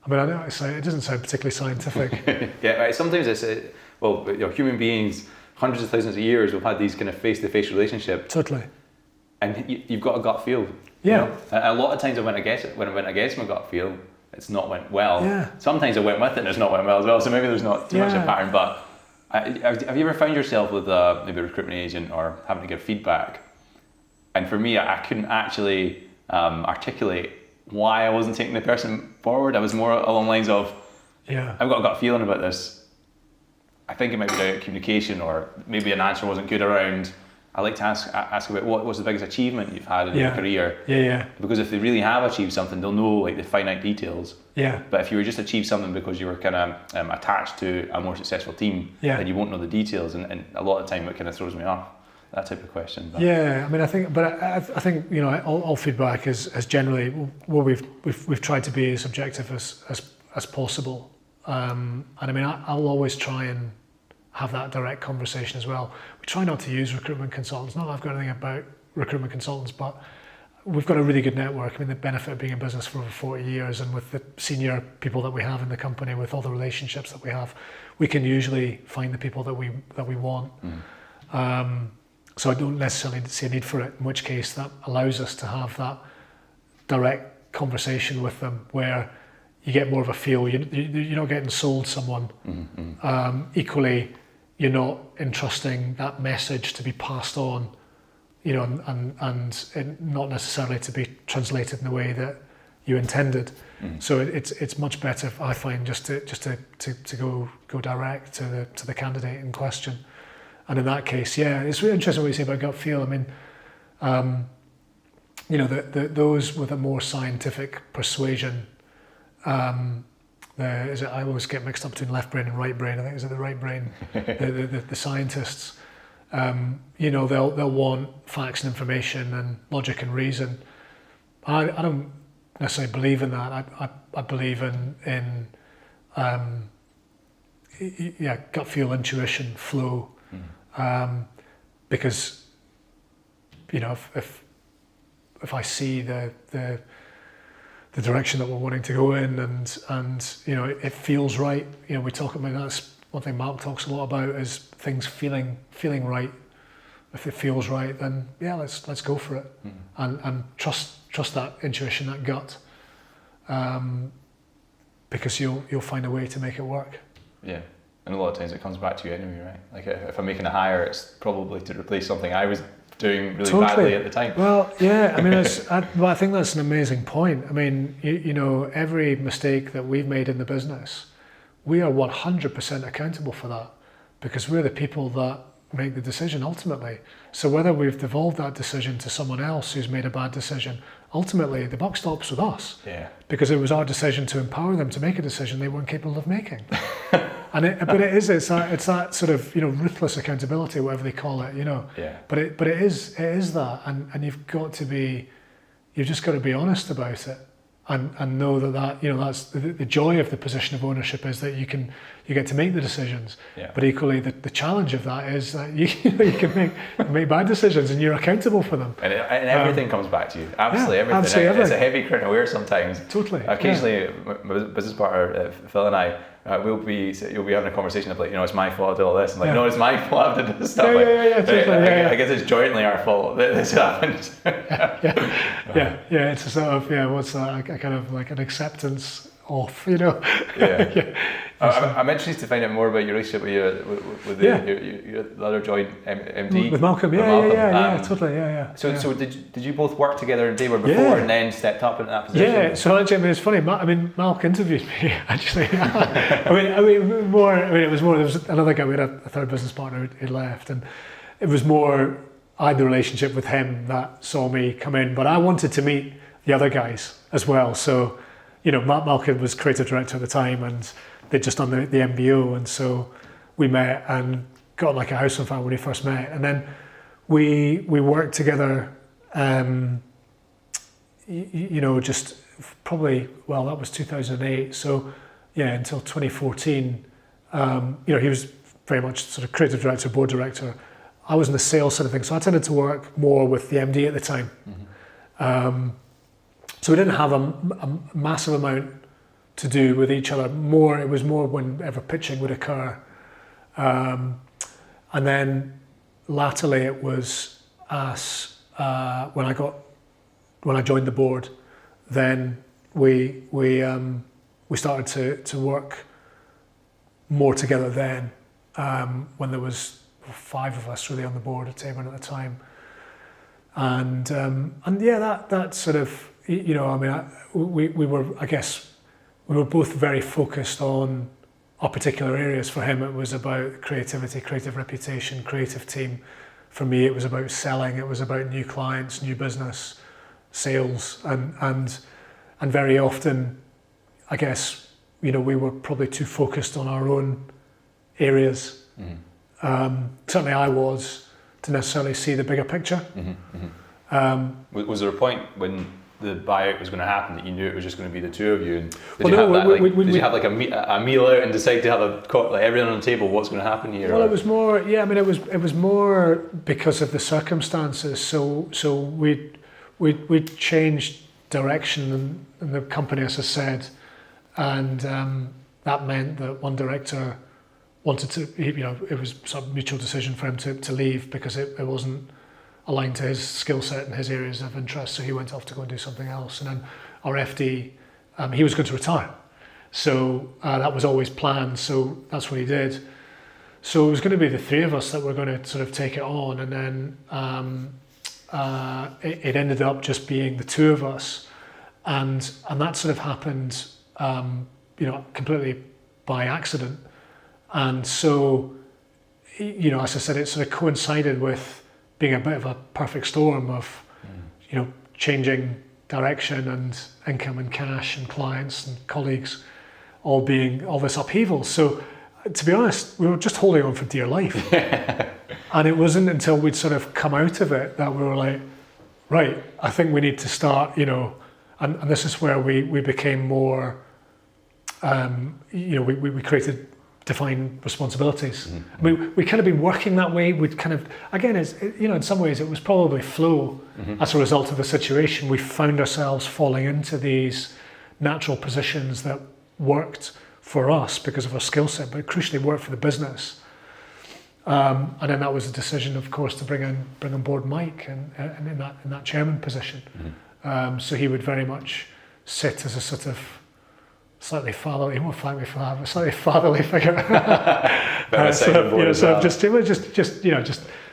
I mean, I know it doesn't sound particularly scientific. Yeah, right. Sometimes it's human beings, hundreds of thousands of years, we've had these kind of face-to-face relationships. Totally. And you've got a gut feel. Yeah. You know? A lot of times when I went against my gut feel, it's not went well. Yeah. Sometimes I went with it and it's not went well as well. So maybe there's not too much of a pattern. But have you ever found yourself with maybe a recruitment agent or having to give feedback? And for me, I couldn't actually articulate why I wasn't taking the person forward. I was more along the lines of, I've got a gut feeling about this. I think it might be down to communication, or maybe an answer wasn't good around. I like to ask about what was the biggest achievement you've had in your career. Yeah. Because if they really have achieved something, they'll know like the finite details. Yeah. But if you were just achieved something because you were kind of attached to a more successful team, then you won't know the details, and a lot of the time it kind of throws me off. That type of question. But. Yeah, I mean, I think all feedback is generally what we've tried to be as objective as possible. And I mean, I'll always try and have that direct conversation as well. We try not to use recruitment consultants. Not that I've got anything about recruitment consultants, but we've got a really good network. I mean, the benefit of being in business for over 40 years, and with the senior people that we have in the company, with all the relationships that we have, we can usually find the people that we want. So I don't necessarily see a need for it, in which case that allows us to have that direct conversation with them where you get more of a feel. You're not getting sold someone. Equally, you're not entrusting that message to be passed on, and not necessarily to be translated in the way that you intended. So it's much better, I find, just to go direct to the candidate in question. And in that case, it's really interesting what you say about gut feel. I mean, those with a more scientific persuasion, I always get mixed up between left brain and right brain. I think is it the right brain? the scientists, they'll want facts and information and logic and reason. I don't necessarily believe in that. I believe in gut feel, intuition, flow. Because if I see the direction that we're wanting to go in, and it feels right. We talk about that's one thing Mark talks a lot about, is things feeling right. If it feels right, then let's go for it, and trust that intuition, that gut, because you'll find a way to make it work. Yeah. And a lot of times it comes back to you anyway, right? Like if I'm making a hire, it's probably to replace something I was doing really badly at the time. Well, yeah, I mean, I think that's an amazing point. I mean, every mistake that we've made in the business, we are 100% accountable for that, because we're the people that make the decision ultimately. So whether we've devolved that decision to someone else who's made a bad decision, ultimately the buck stops with us. Yeah. Because it was our decision to empower them to make a decision they weren't capable of making. It's that sort of ruthless accountability, whatever they call it, Yeah. But it is that, and you've just got to be honest about it, and know that that's the joy of the position of ownership, is that you get to make the decisions. Yeah. But equally, the challenge of that is that you can make bad decisions, and you're accountable for them. And everything comes back to you. Absolutely everything. Absolutely everything. It's a heavy current of wear sometimes. Totally. Occasionally, my business partner Phil and I. You'll be having a conversation of it's my fault I did all this, and no, it's my fault I did this stuff. I guess it's jointly our fault that this happened. It's a sort of what's that? A kind of like an acceptance of, I'm interested to find out more about your relationship with your other joint MD. With Malcolm, totally. So did you both work together in Tayborne before and then stepped up into that position? Yeah, so actually, it's funny. Malc interviewed me actually. It was more. There was another guy. We had a third business partner who left, and it was more. I had the relationship with him that saw me come in, but I wanted to meet the other guys as well. So, Malcolm was creative director at the time, and they'd just done the MBO, and so we met and got like a house on fire when we first met, and then we worked together. Just probably that was 2008. So until 2014. He was very much sort of creative director, board director. I was in the sales side of things, so I tended to work more with the MD at the time. So we didn't have a massive amount to do with each other. It was more whenever pitching would occur. And then latterly it was us, when I joined the board, then we started to work more together then, when there was 5 of us really on the board at Tayborne at the time. And that sort of, we were both very focused on our particular areas. For him, it was about creativity, creative reputation, creative team. For me, it was about selling. It was about new clients, new business, sales, and very often, I guess, we were probably too focused on our own areas. Certainly, I was, to necessarily see the bigger picture. Was there a point when the buyout was going to happen that you knew it was just going to be the two of you? And did you have like a meal out and decide to have everyone on the table? What's going to happen here? Well, it was more. Yeah, I mean, it was more because of the circumstances. So we'd changed direction in the company, as I said, and that meant that one director wanted to. It was sort of mutual decision for him to leave because it wasn't aligned to his skill set and his areas of interest, so he went off to go and do something else. And then our FD, he was going to retire, so that was always planned, so that's what he did. So it was going to be the 3 of us that were going to sort of take it on, and then it ended up just being the 2 of us, and that sort of happened completely by accident. And so, as I said, it sort of coincided with being a bit of a perfect storm of, changing direction and income and cash and clients and colleagues, all being all this upheaval. So, to be honest, we were just holding on for dear life. And it wasn't until we'd sort of come out of it that we were like, right, I think we need to start, and this is where we became more, we created defined responsibilities. I mean, we kind of been working that way. We'd kind of, again, in some ways it was probably flow as a result of the situation. We found ourselves falling into these natural positions that worked for us because of our skill set, but crucially worked for the business. And then that was a decision, of course, to bring on board Mike and in that chairman position. So he would very much sit as a sort of slightly fatherly figure. Just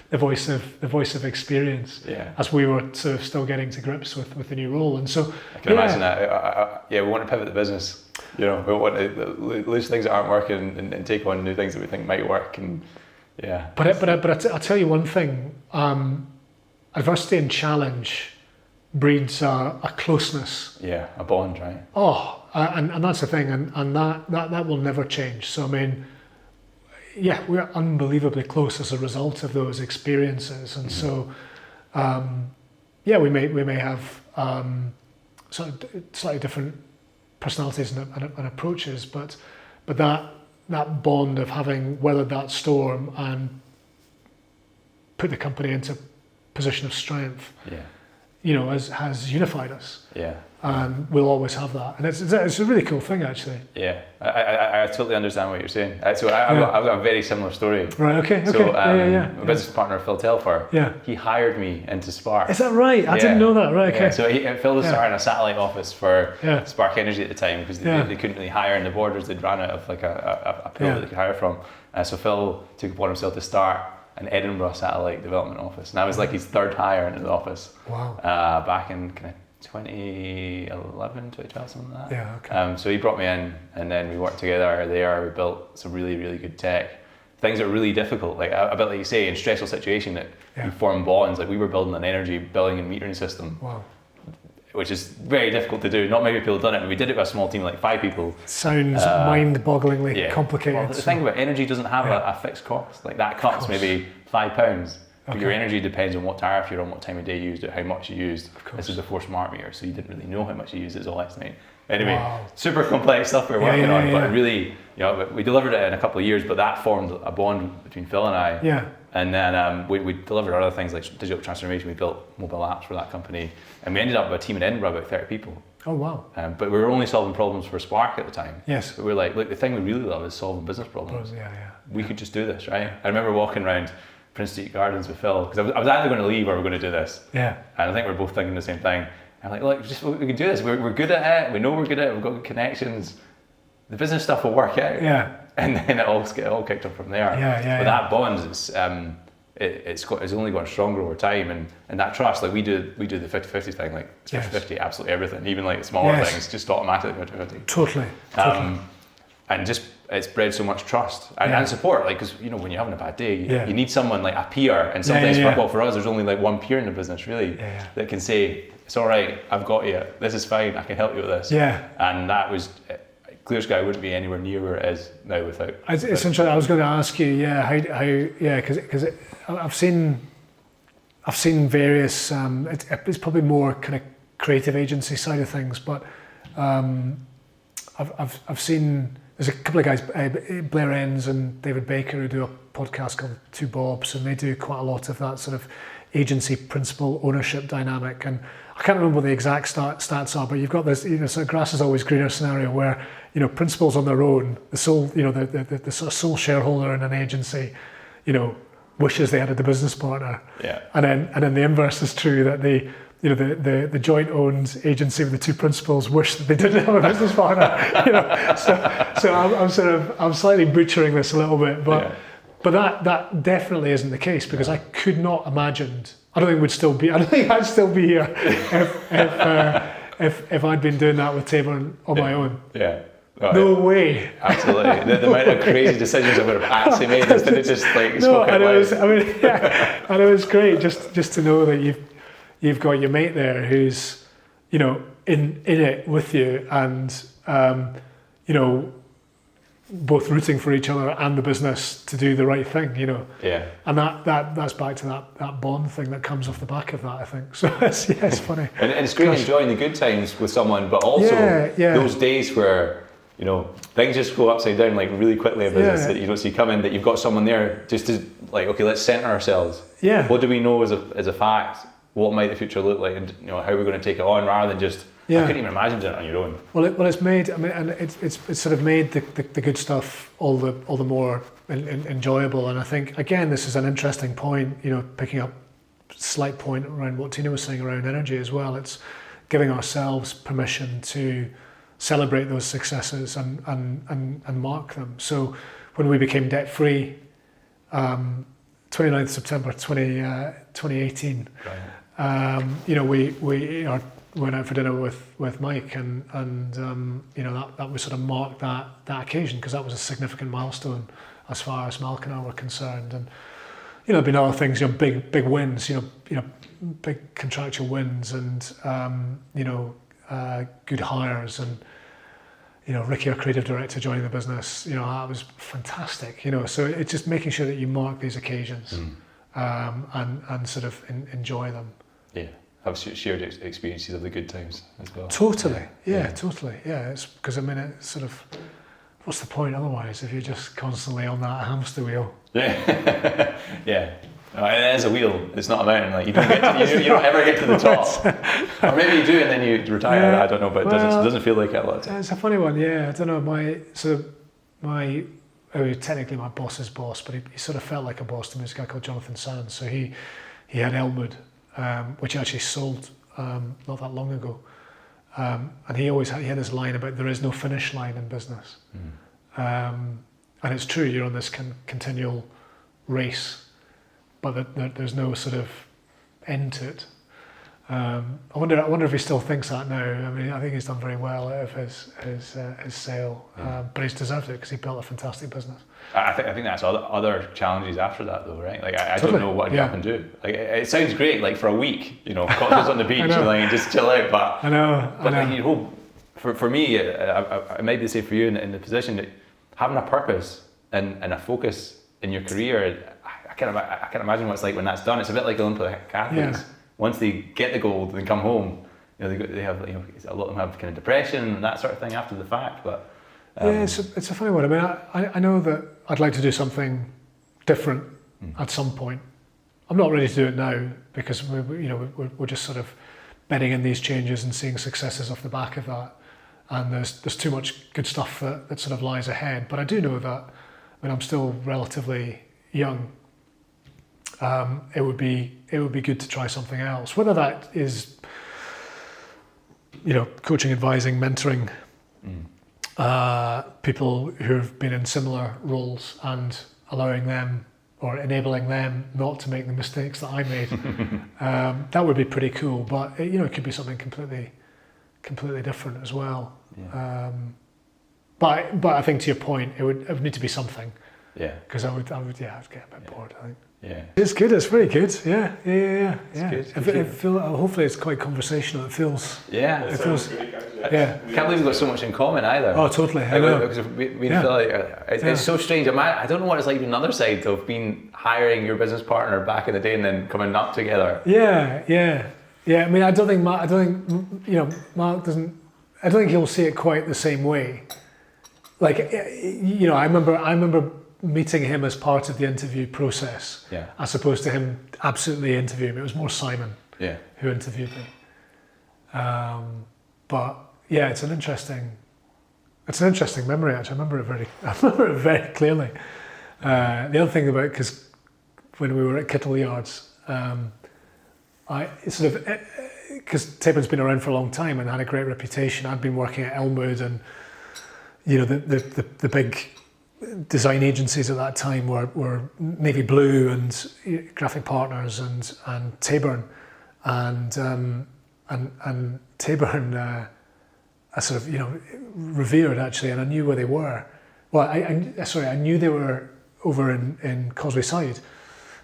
the voice of experience. Yeah. As we were sort of still getting to grips with the new role, and so I can imagine that. We want to pivot the business. We want to lose things that aren't working and take on new things that we think might work. And But I'll tell you one thing. Adversity and challenge breeds a closeness. Yeah, a bond, right? And that's the thing, and that will never change. So I mean, we're unbelievably close as a result of those experiences, and so we may have sort of slightly different personalities and approaches, but that bond of having weathered that storm and put the company into a position of strength, has unified us. Yeah. And we'll always have that, and it's a really cool thing, actually. Yeah, I totally understand what you're saying. So I've got a very similar story. Right. Okay. So my business partner Phil Telfer, he hired me into Spark. Is that right? I didn't know that. Right. Okay. So Phil was starting a satellite office for Spark Energy at the time because they couldn't really hire in the borders. They'd ran out of like a pool that they could hire from. So Phil took upon himself to start an Edinburgh satellite development office, and I was like his 3rd hire into the office. Wow. Back in kind of 2011, 2012, something like that. Yeah, okay. So he brought me in, and then we worked together there. We built some really, really good tech. Things that were really difficult, like a bit like you say, in stressful situation that you form bonds. Like we were building an energy billing and metering system. Wow. Which is very difficult to do. Not many people have done it, and we did it with a small team, like 5 people. Sounds mind-bogglingly complicated. Well, the thing about energy doesn't have a fixed cost. Like that costs maybe £5. But your energy depends on what tariff you're on, what time of day you used it, how much you used. This is before smart meter, so you didn't really know how much you used. It was all estimated. Anyway, Wow. super complex stuff we're working on, yeah. but really, we delivered it in a couple of years, but that formed a bond between Phil and I. Yeah. And then we delivered other things like digital transformation. We built mobile apps for that company, and we ended up with a team in Edinburgh, about 30 people. Oh, wow. But we were only solving problems for Spark at the time. Yes. But we were like, look, the thing we really love is solving business problems. Yeah. We could just do this, right? I remember walking around Prince Street Gardens with Phil, because I was either going to leave or we're going to do this. Yeah. And I think we're both thinking the same thing. And I'm like, look, we can do this. We're good at it. We know we're good at it. We've got good connections. The business stuff will work out. Yeah. And then it all kicked up from there. Yeah. That bond is it's only gotten stronger over time, and that trust, like we do the 50-50 thing, like it's 50-50 absolutely everything, even like smaller things, just automatically 50-50. Totally. And just it's bred so much trust and support, like, because when you're having a bad day, you need someone like a peer, and sometimes for us there's only like one peer in the business really that can say, it's all right, I've got you, this is fine, I can help you with this. And that was Clear Sky wouldn't be anywhere near where it is now without. It's interesting. I was going to ask you, because I've seen various. It's probably more kind of creative agency side of things, but I've seen there's a couple of guys, Blair Enns and David Baker, who do a podcast called Two Bobs, and they do quite a lot of that sort of agency principal ownership dynamic. And I can't remember what the exact stats are, but you've got this, sort of grass is always greener scenario where, principals on their own, the sole, the sort of sole shareholder in an agency, wishes they had a business partner. Yeah. And then the inverse is true, that the joint owned agency with the two principals wish that they didn't have a business partner. So I'm slightly butchering this a little bit, but that definitely isn't the case, because I could not imagine. I don't think I'd still be here if I'd been doing that with Tayborne on my own. Yeah. No way. Absolutely. The amount of crazy decisions I would have actually made instead of just like spoken and loud. And it was great just to know that you've got your mate there who's in it with you, and both rooting for each other and the business to do the right thing, Yeah. And that's back to that bond thing that comes off the back of that, I think. So it's funny. And it's great enjoying the good times with someone, but also those days where things just go upside down like really quickly in business that you don't see coming, that you've got someone there just to like, okay, let's center ourselves. Yeah. What do we know as a fact? What might the future look like, and how are we going to take it on, rather than just I couldn't even imagine doing it on your own. Well, it's made. I mean, and it's sort of made the good stuff all the more enjoyable. And I think again, this is an interesting point. Picking up slight point around what Tina was saying around energy as well. It's giving ourselves permission to celebrate those successes and mark them. So when we became debt free, 29th September 2018. Right. We went out for dinner with Mike, and that was sort of marked that occasion, because that was a significant milestone as far as Malk and I were concerned. And there've been other things, big wins, big contractual wins, and good hires, and Ricky, our creative director, joining the business. That was fantastic. So it's just making sure that you mark these occasions and sort of enjoy them. Yeah. Have shared experiences of the good times as well. Totally, totally. Yeah, it's because it's sort of, what's the point otherwise if you're just constantly on that hamster wheel? Yeah, yeah. It is a wheel. It's not a mountain. Like you don't ever get to the top, or maybe you do and then you retire. I don't know, but it doesn't feel like it a lot of times. It's a funny one. Yeah, I don't know. Technically my boss's boss, but he sort of felt like a boss to me. This guy called Jonathan Sands. So he had Elmwood, which he actually sold not that long ago, and he had this line about there is no finish line in business, and it's true. You're on this continual race, but there's no sort of end to it. I wonder if he still thinks that now. I mean, I think he's done very well out of his sale, but he's deserved it because he built a fantastic business. I think that's other challenges after that, though, right? Like I don't know what I'd get up and do. Like it sounds great, like for a week, cocktails on the beach and just chill out. But I know. Like, for me, it might be the same for you in the position that having a purpose and a focus in your career. I can't imagine what it's like when that's done. It's a bit like Olympic athletes. Yeah. Once they get the gold and come home, they have a lot of them have kind of depression and that sort of thing after the fact. But yeah, it's a funny one. I mean, I know that I'd like to do something different at some point. I'm not ready to do it now because we're just sort of bedding in these changes and seeing successes off the back of that. And there's too much good stuff that sort of lies ahead. But I do know that when I'm still relatively young, it would be good to try something else. Whether that is, coaching, advising, mentoring people who have been in similar roles and allowing them or enabling them not to make the mistakes that I made. That would be pretty cool. But it could be something completely different as well. Yeah. But I think to your point, it would need to be something. Yeah. Because I would I'd get a bit bored, I think. Yeah. It's good. It's very good. Yeah. It's good. Hopefully it's quite conversational. It feels. Yeah. It feels. Yeah. Can't believe we've got so much in common either. Oh, totally. I know. Because we feel like it's so strange. I don't know what it's like on the other side of being hiring your business partner back in the day and then coming up together. Yeah. I mean, I don't think Mark doesn't. I don't think he'll see it quite the same way. Like, I remember meeting him as part of the interview process, as opposed to him absolutely interviewing me. It was more Simon who interviewed me. But yeah, it's an interesting memory actually. I remember it very clearly. The other thing about, because when we were at Kittle Yards, because Tayborne's been around for a long time and had a great reputation. I'd been working at Elmwood, and the big design agencies at that time were Navy Blue and Graphic Partners and Tayburn, and Tayburn I sort of revered actually, and I knew where they were. Well, I knew they were over in Causeway Side,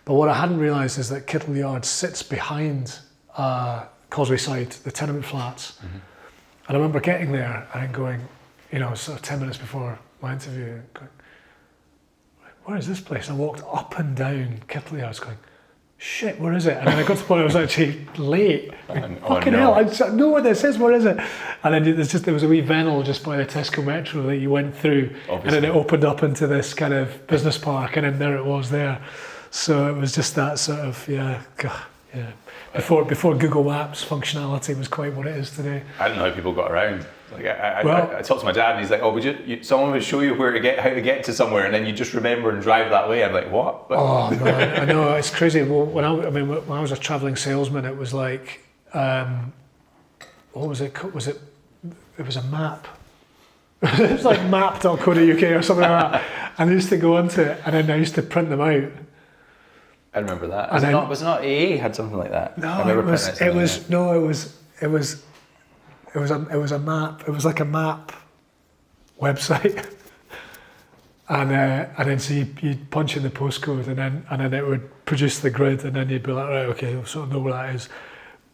but what I hadn't realised is that Kittle Yards sits behind Causeway Side, the tenement flats. Mm-hmm. And I remember getting there and going, sort of 10 minutes before my interview, going, where is this place? And I walked up and down Kittle Yards going, shit, where is it? And then I got to the point I was actually late. Fucking hell, I just know where this is, where is it? And then there was a wee venal just by the Tesco Metro that you went through. Obviously. And then it opened up into this kind of business park, and then there it was there. So it was just that sort of, Before Google Maps functionality was quite what it is today. I don't know how people got around. Like I talked to my dad, and he's like, "Oh, someone would show you how to get to somewhere, and then you just remember and drive that way." I'm like, "What?" Oh no, I know, it's crazy. Well, when I was a travelling salesman, it was like, what was it? It was a map. It was like map.co.uk or something like that. And I used to go onto it, and then I used to print them out. I remember that. Was it not AA had something like that? No, it was a map. It was like a map website, and then so you'd punch in the postcode, and then it would produce the grid, and then you'd be like, right, okay, so I know where that is.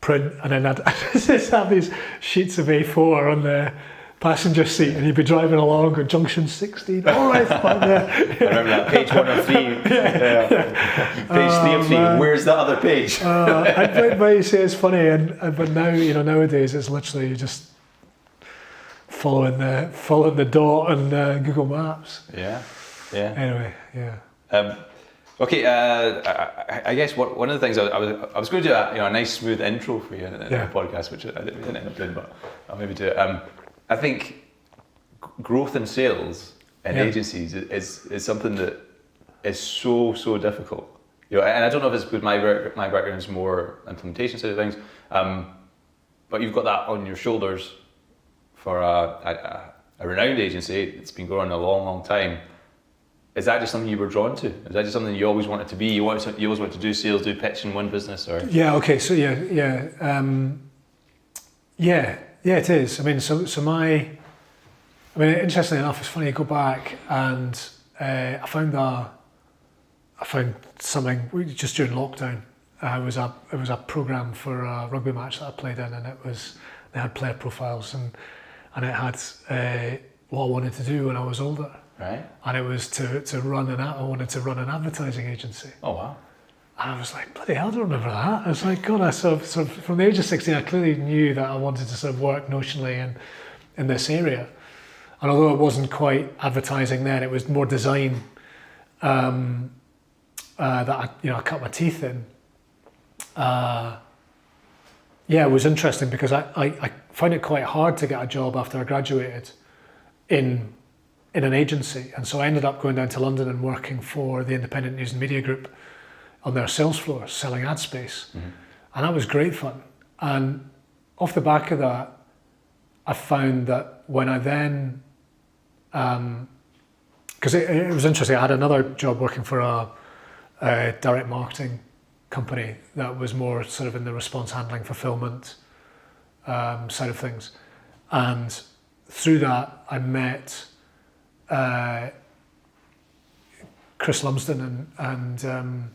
Print, and then I'd just have these sheets of A4 on the passenger seat, and you'd be driving along on junction 16. All right, fine there. I remember that, page 1 of 3. Page 3 of 3. Man. Where's the other page? But you say it's funny, but now nowadays it's literally just following the dot on Google Maps. Yeah. Anyway, yeah. Okay, I guess one of the things I was going to do a nice smooth intro for you in the podcast, which we didn't end up doing, but I'll maybe do it. I think growth in sales and agencies is something that is so difficult. And I don't know if it's because my background is more implementation side of things, but you've got that on your shoulders for a renowned agency that's been growing a long time. Is that just something you were drawn to? Is that just something you always wanted to be? You always wanted to do sales, do pitch and win business, or? Yeah. Okay. So it is. I mean, interestingly enough, it's funny. I go back and I found something just during lockdown. It was a program for a rugby match that I played in, and they had player profiles, and it had what I wanted to do when I was older. Right. And it was I wanted to run an advertising agency. Oh wow. I was like, bloody hell, I don't remember that. I was like, God, I sort of from the age of 16, I clearly knew that I wanted to sort of work notionally in this area. And although it wasn't quite advertising then, it was more design that I cut my teeth in. It was interesting because I found it quite hard to get a job after I graduated in an agency. And so I ended up going down to London and working for the Independent News and Media Group on their sales floor, selling ad space. Mm-hmm. And that was great fun. And off the back of that, I found that when I then, because it was interesting, I had another job working for a direct marketing company that was more sort of in the response handling, fulfillment side of things. And through that, I met Chris Lumsden and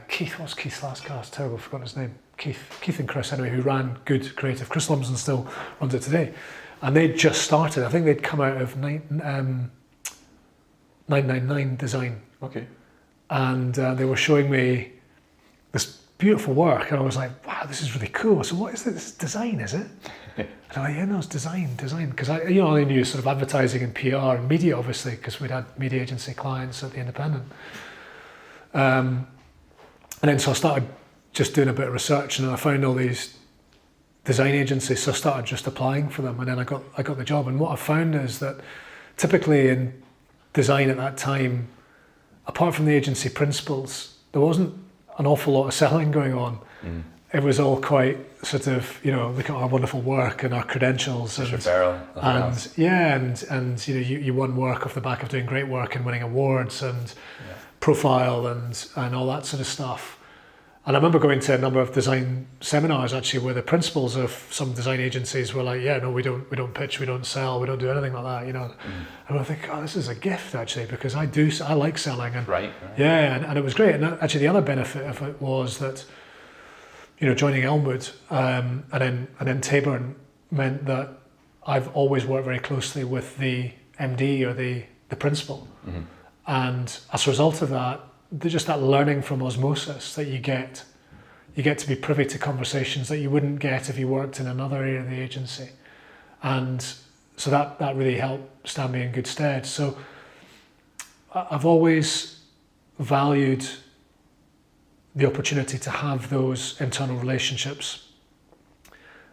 Keith. What's Keith's last guy? It's terrible, I've forgotten his name. Keith and Chris, anyway, who ran Good Creative. Chris Lumsden still runs it today. And they'd just started. I think they'd come out of 999 Design. Okay. And they were showing me this beautiful work, and I was like, wow, this is really cool. So what is this? This is design, is it? And I'm like, yeah, no, it's design. Because I only knew sort of advertising and PR and media, obviously, because we'd had media agency clients at the Independent. And then so I started just doing a bit of research, and then I found all these design agencies, so I started just applying for them, and then I got the job. And what I found is that typically in design at that time, apart from the agency principals, there wasn't an awful lot of selling going on. Mm. It was all quite sort of, look at our wonderful work and our credentials. And you won work off the back of doing great work and winning awards and profile and all that sort of stuff. And I remember going to a number of design seminars actually where the principals of some design agencies were like, yeah, no, we don't pitch, we don't sell, we don't do anything like that, And I think, oh, this is a gift actually, because I like selling. And right. Yeah, and it was great. And actually the other benefit of it was that, joining Elmwood and then Tayborne meant that I've always worked very closely with the MD or the principal. Mm-hmm. And as a result of that, just that learning from osmosis that you get to be privy to conversations that you wouldn't get if you worked in another area of the agency. And so that really helped stand me in good stead. So I've always valued the opportunity to have those internal relationships.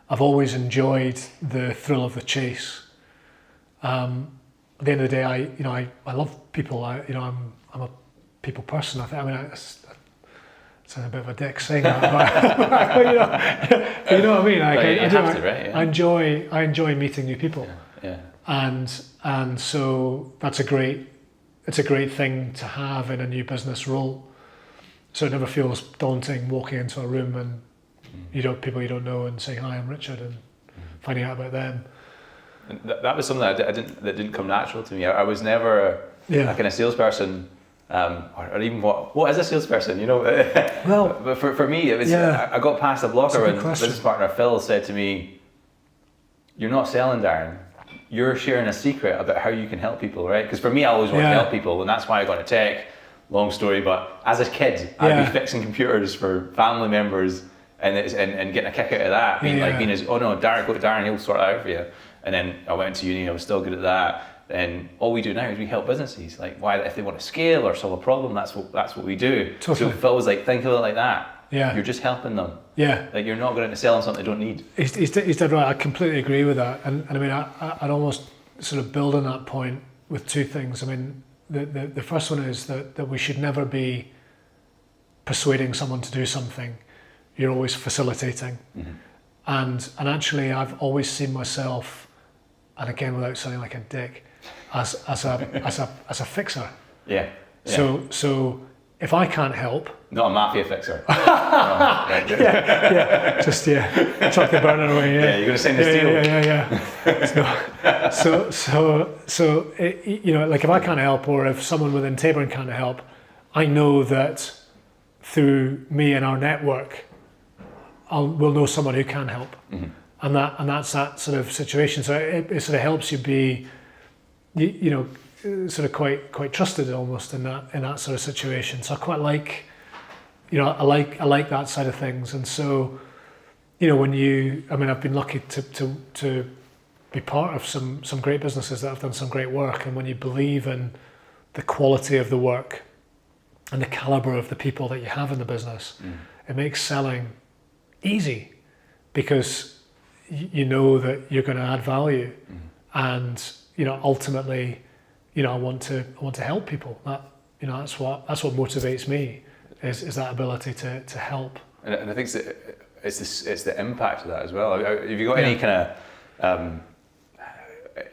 I've always enjoyed the thrill of the chase. At the end of the day, I love people. I'm a people person. I sound a bit of a dick saying that, but you know what I mean. I enjoy meeting new people. Yeah. And so it's a great thing to have in a new business role. So it never feels daunting walking into a room and people you don't know and saying, hi, I'm Richard, and finding out about them. And that was something that didn't come natural to me. I was never a kind of salesperson. Or even what is a salesperson? Well, but for me, it was. Yeah. I got past the blocker when business partner Phil said to me, "You're not selling, Darren. You're sharing a secret about how you can help people, right?" Because for me, I always want to help people, and that's why I got into tech. Long story, but as a kid, I'd be fixing computers for family members, and getting a kick out of that. Being as, oh no, Darren, go to Darren, he'll sort it out for you. And then I went to uni, I was still good at that. And all we do now is we help businesses. Like, why, if they want to scale or solve a problem, that's what we do. Totally. So Phil was like, think of it like that. Yeah. You're just helping them. Yeah. Like, you're not going to sell them something they don't need. He's dead right. I completely agree with that. And I mean, I'd almost sort of build on that point with two things. I mean, the first one is that we should never be persuading someone to do something. You're always facilitating. Mm-hmm. And actually, I've always seen myself, and again, without sounding like a dick, as a fixer. Yeah. So if I can't help, not a mafia fixer. Just chuck the burner away. Yeah, you're gonna send the steel. Yeah. So like if I can't help, or if someone within Tayborne can't help, I know that through me and our network, we'll know someone who can help. Mm-hmm. And that's that sort of situation. So it sort of helps you be, sort of quite trusted almost in that sort of situation. So I quite like I like that side of things. And so, I've been lucky to be part of some great businesses that have done some great work. And when you believe in the quality of the work and the caliber of the people that you have in the business, it makes selling easy, because you know that you're going to add value, and ultimately, I want to help people. That's what motivates me, is that ability to help. And I think it's the impact of that as well. Have you got any kind of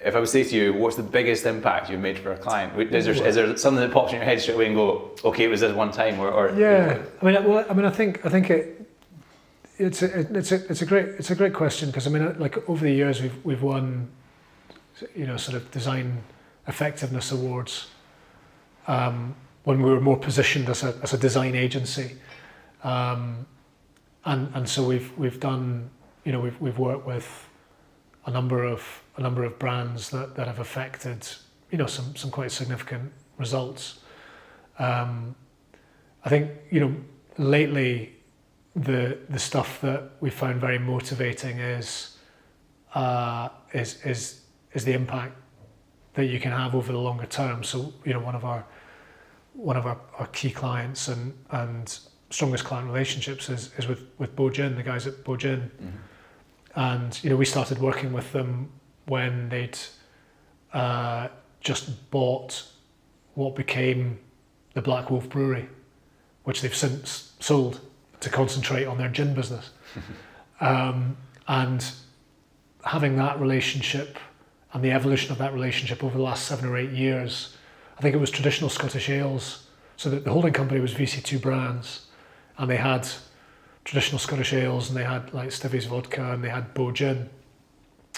if I would say to you, what's the biggest impact you've made for a client? Is there something that pops in your head straight away and go, okay, it was this one time, or yeah? I think it's a great question, because like over the years we've won, sort of design effectiveness awards when we were more positioned as a design agency, and so we've done, we've worked with a number of brands that have affected, some quite significant results. I think, lately the stuff that we found very motivating is the impact that you can have over the longer term. So, one of our key clients and strongest client relationships is with Bojin, the guys at Bojin. And we started working with them when they'd just bought what became the Black Wolf Brewery, which they've since sold to concentrate on their gin business. And having that relationship and the evolution of that relationship over the last 7 or 8 years, I think it was traditional Scottish ales. So that the holding company was VC2 Brands, and they had traditional Scottish ales, and they had like Stivvy's vodka, and they had Bo Gin.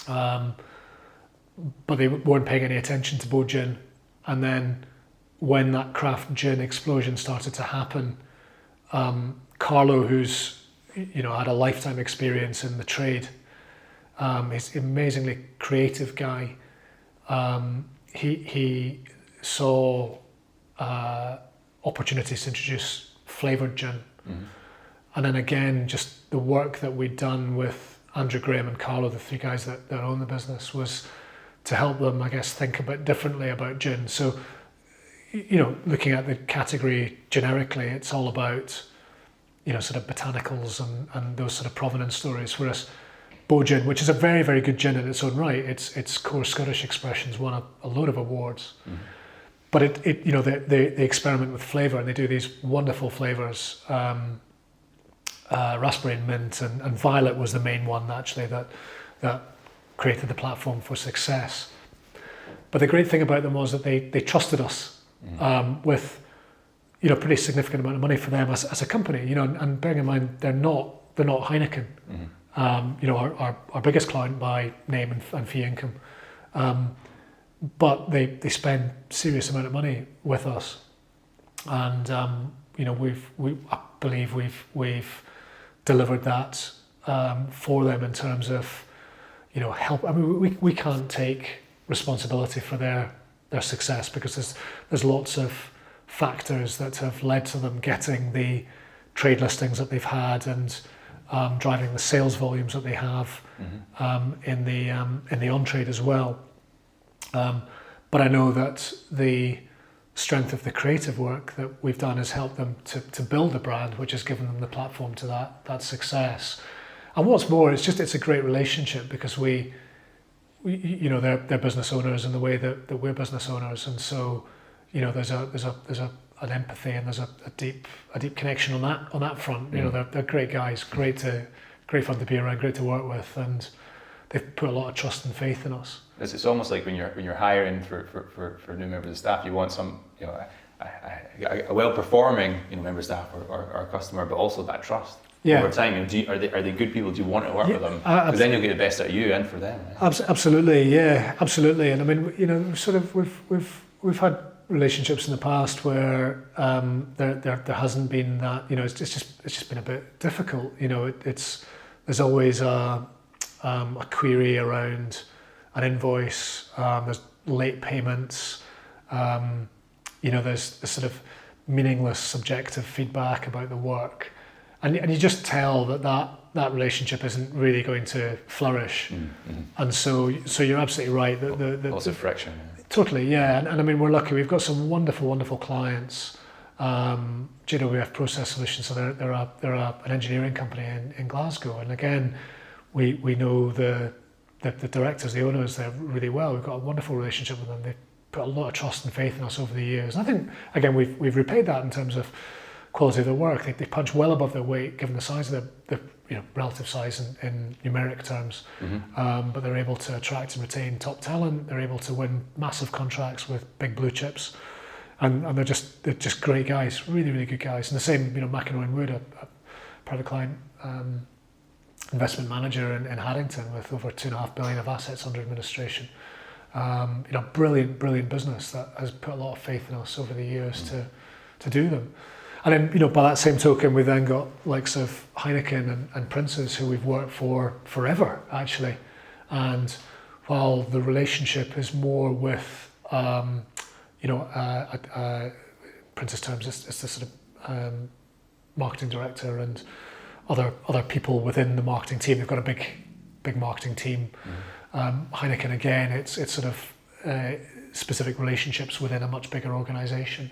But they weren't paying any attention to Bo Gin. And then when that craft gin explosion started to happen, Carlo, who's had a lifetime experience in the trade, he's an amazingly creative guy. He saw opportunities to introduce flavoured gin. And then again, just the work that we'd done with Andrew Graham and Carlo, the three guys that own the business, was to help them, I guess, think a bit differently about gin. So, looking at the category generically, it's all about, sort of botanicals and those sort of provenance stories. Whereas Bo Gin, which is a very, very good gin in its own right, its core Scottish expressions won a load of awards. But they experiment with flavour, and they do these wonderful flavours. Raspberry and mint, and violet was the main one actually that created the platform for success. But the great thing about them was that they trusted us with pretty significant amount of money for them as a company. And bearing in mind they're not Heineken. Our biggest client by name and fee income. But they spend serious amount of money with us, and I believe we've delivered that for them in terms of help. I mean, we can't take responsibility for their success, because there's lots of factors that have led to them getting the trade listings that they've had, and driving the sales volumes that they have in the on-trade as well. But I know that the strength of the creative work that we've done has helped them to build a brand, which has given them the platform to that success. And what's more, it's a great relationship, because we they're business owners in the way that we're business owners, and so there's an empathy, and there's a deep connection on that front. They're great guys, great fun to be around, great to work with, and they've put a lot of trust and faith in us. It's almost like when you're hiring for new members of staff, you want some a well-performing member of staff or customer, but also that trust over time. Are they good people? Do you want to work with them? Because then you'll get the best out of you and for them. Right? Absolutely, absolutely. And I mean, sort of we've had relationships in the past where there hasn't been that. It's just been a bit difficult. There's always a query around an invoice. There's late payments. There's sort of meaningless subjective feedback about the work, and you just tell that relationship isn't really going to flourish. And so you're absolutely right that lots of friction. Totally, yeah. And I mean, we're lucky. We've got some wonderful clients. JWF Process Solutions, so they're an engineering company in Glasgow, and again, we know the directors, the owners there really well. We've got a wonderful relationship with them. They've put a lot of trust and faith in us over the years. And I think, again, we've repaid that in terms of quality of their work. They punch well above their weight, given the size of the relative size in numeric terms. But they're able to attract and retain top talent. They're able to win massive contracts with big blue chips, and they're just great guys, really good guys. And the same, McInroy and Wood, a private client investment manager in Haddington with over 2.5 billion of assets under administration. Brilliant business that has put a lot of faith in us over the years to do them. And then, by that same token, we've then got likes of Heineken and Prince's, who we've worked for forever, actually. And while the relationship is more with, Prince's terms, it's the sort of marketing director and other people within the marketing team. They've got a big marketing team. Heineken, again, it's sort of specific relationships within a much bigger organisation.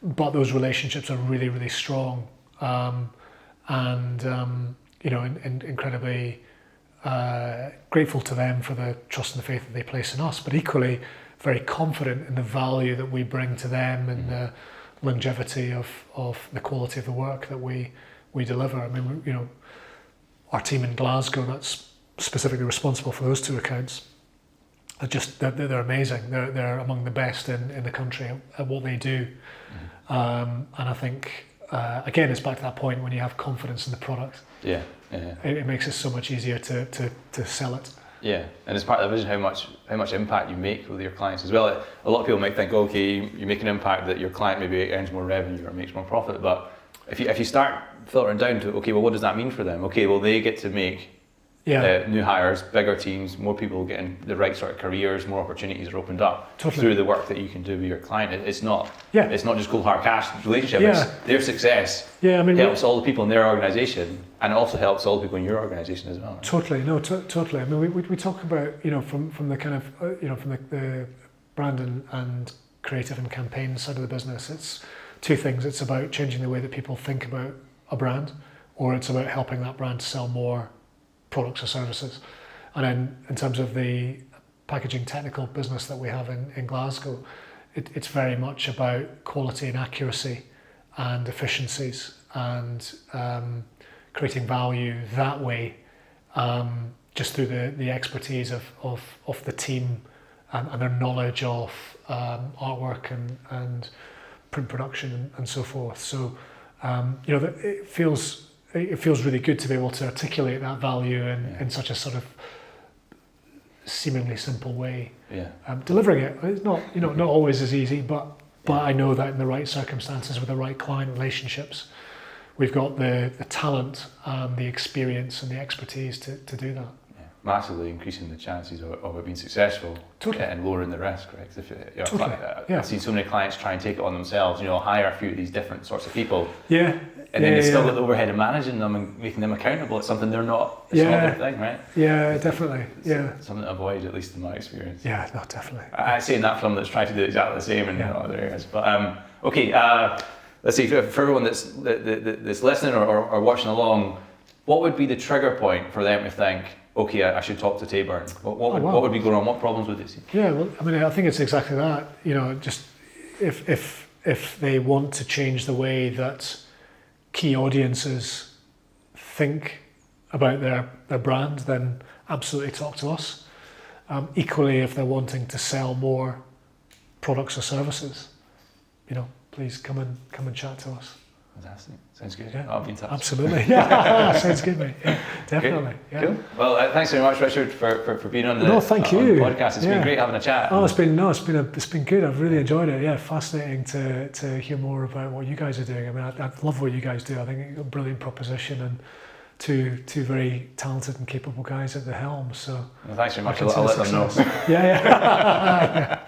But those relationships are really strong, and incredibly grateful to them for the trust and the faith that they place in us. But equally, very confident in the value that we bring to them and the longevity of the quality of the work that we deliver. I mean, our team in Glasgow that's specifically responsible for those two accounts. They're amazing. They're among the best in the country at what they do. And I think, again, it's back to that point when you have confidence in the product. Yeah. It makes it so much easier to sell it. Yeah, and it's part of the vision how much impact you make with your clients as well. A lot of people might think, okay, you make an impact that your client maybe earns more revenue or makes more profit, but if you start filtering down to, okay, well, what does that mean for them? Okay, well, they get to make new hires, bigger teams, more people getting the right sort of careers, more opportunities are opened up through the work that you can do with your client. It's not just cold hard cash relationship. It's their success helps all the people in their organisation, and it also helps all the people in your organisation as well. Right? Totally. I mean, we talk about from the kind of from the brand and creative and campaign side of the business. It's two things. It's about changing the way that people think about a brand, or it's about helping that brand to sell more products or services. And then in terms of the packaging technical business that we have in Glasgow, it's very much about quality and accuracy and efficiencies and creating value that way, just through the expertise of the team and their knowledge of artwork and print production and so forth. So it feels really good to be able to articulate that value in such a sort of seemingly simple way. Delivering it's not always as easy, but I know that in the right circumstances with the right client relationships, we've got the talent and the experience and the expertise to do that. Massively increasing the chances of it being successful and lowering the risk, right? I've seen so many clients try and take it on themselves, hire a few of these different sorts of people. And then they still got the overhead of managing them and making them accountable. It's something they're not, it's not their thing, right? Yeah, definitely. It's something to avoid, at least in my experience. Yeah, no, definitely. I've seen that film that's trying to do exactly the same in other areas. But let's see, for everyone that's listening or watching along, what would be the trigger point for them to think, okay, I should talk to Tayburn? What would be going on? What problems would they see? Yeah, well, I mean, I think it's exactly that. Just if they want to change the way that key audiences think about their brand, then absolutely talk to us. Equally, if they're wanting to sell more products or services, please come and chat to us. Fantastic. Sounds good. I'll be in touch. Absolutely. Yeah, sounds good, mate. Yeah, definitely. Yeah. Cool. Well, thanks very much, Richard, for being on the thank you. Podcast. It's been great having a chat. It's been good. I've really enjoyed it. Yeah, fascinating to hear more about what you guys are doing. I mean, I love what you guys do. I think it's a brilliant proposition and two very talented and capable guys at the helm. So thanks very much. I'll let them know. Yeah.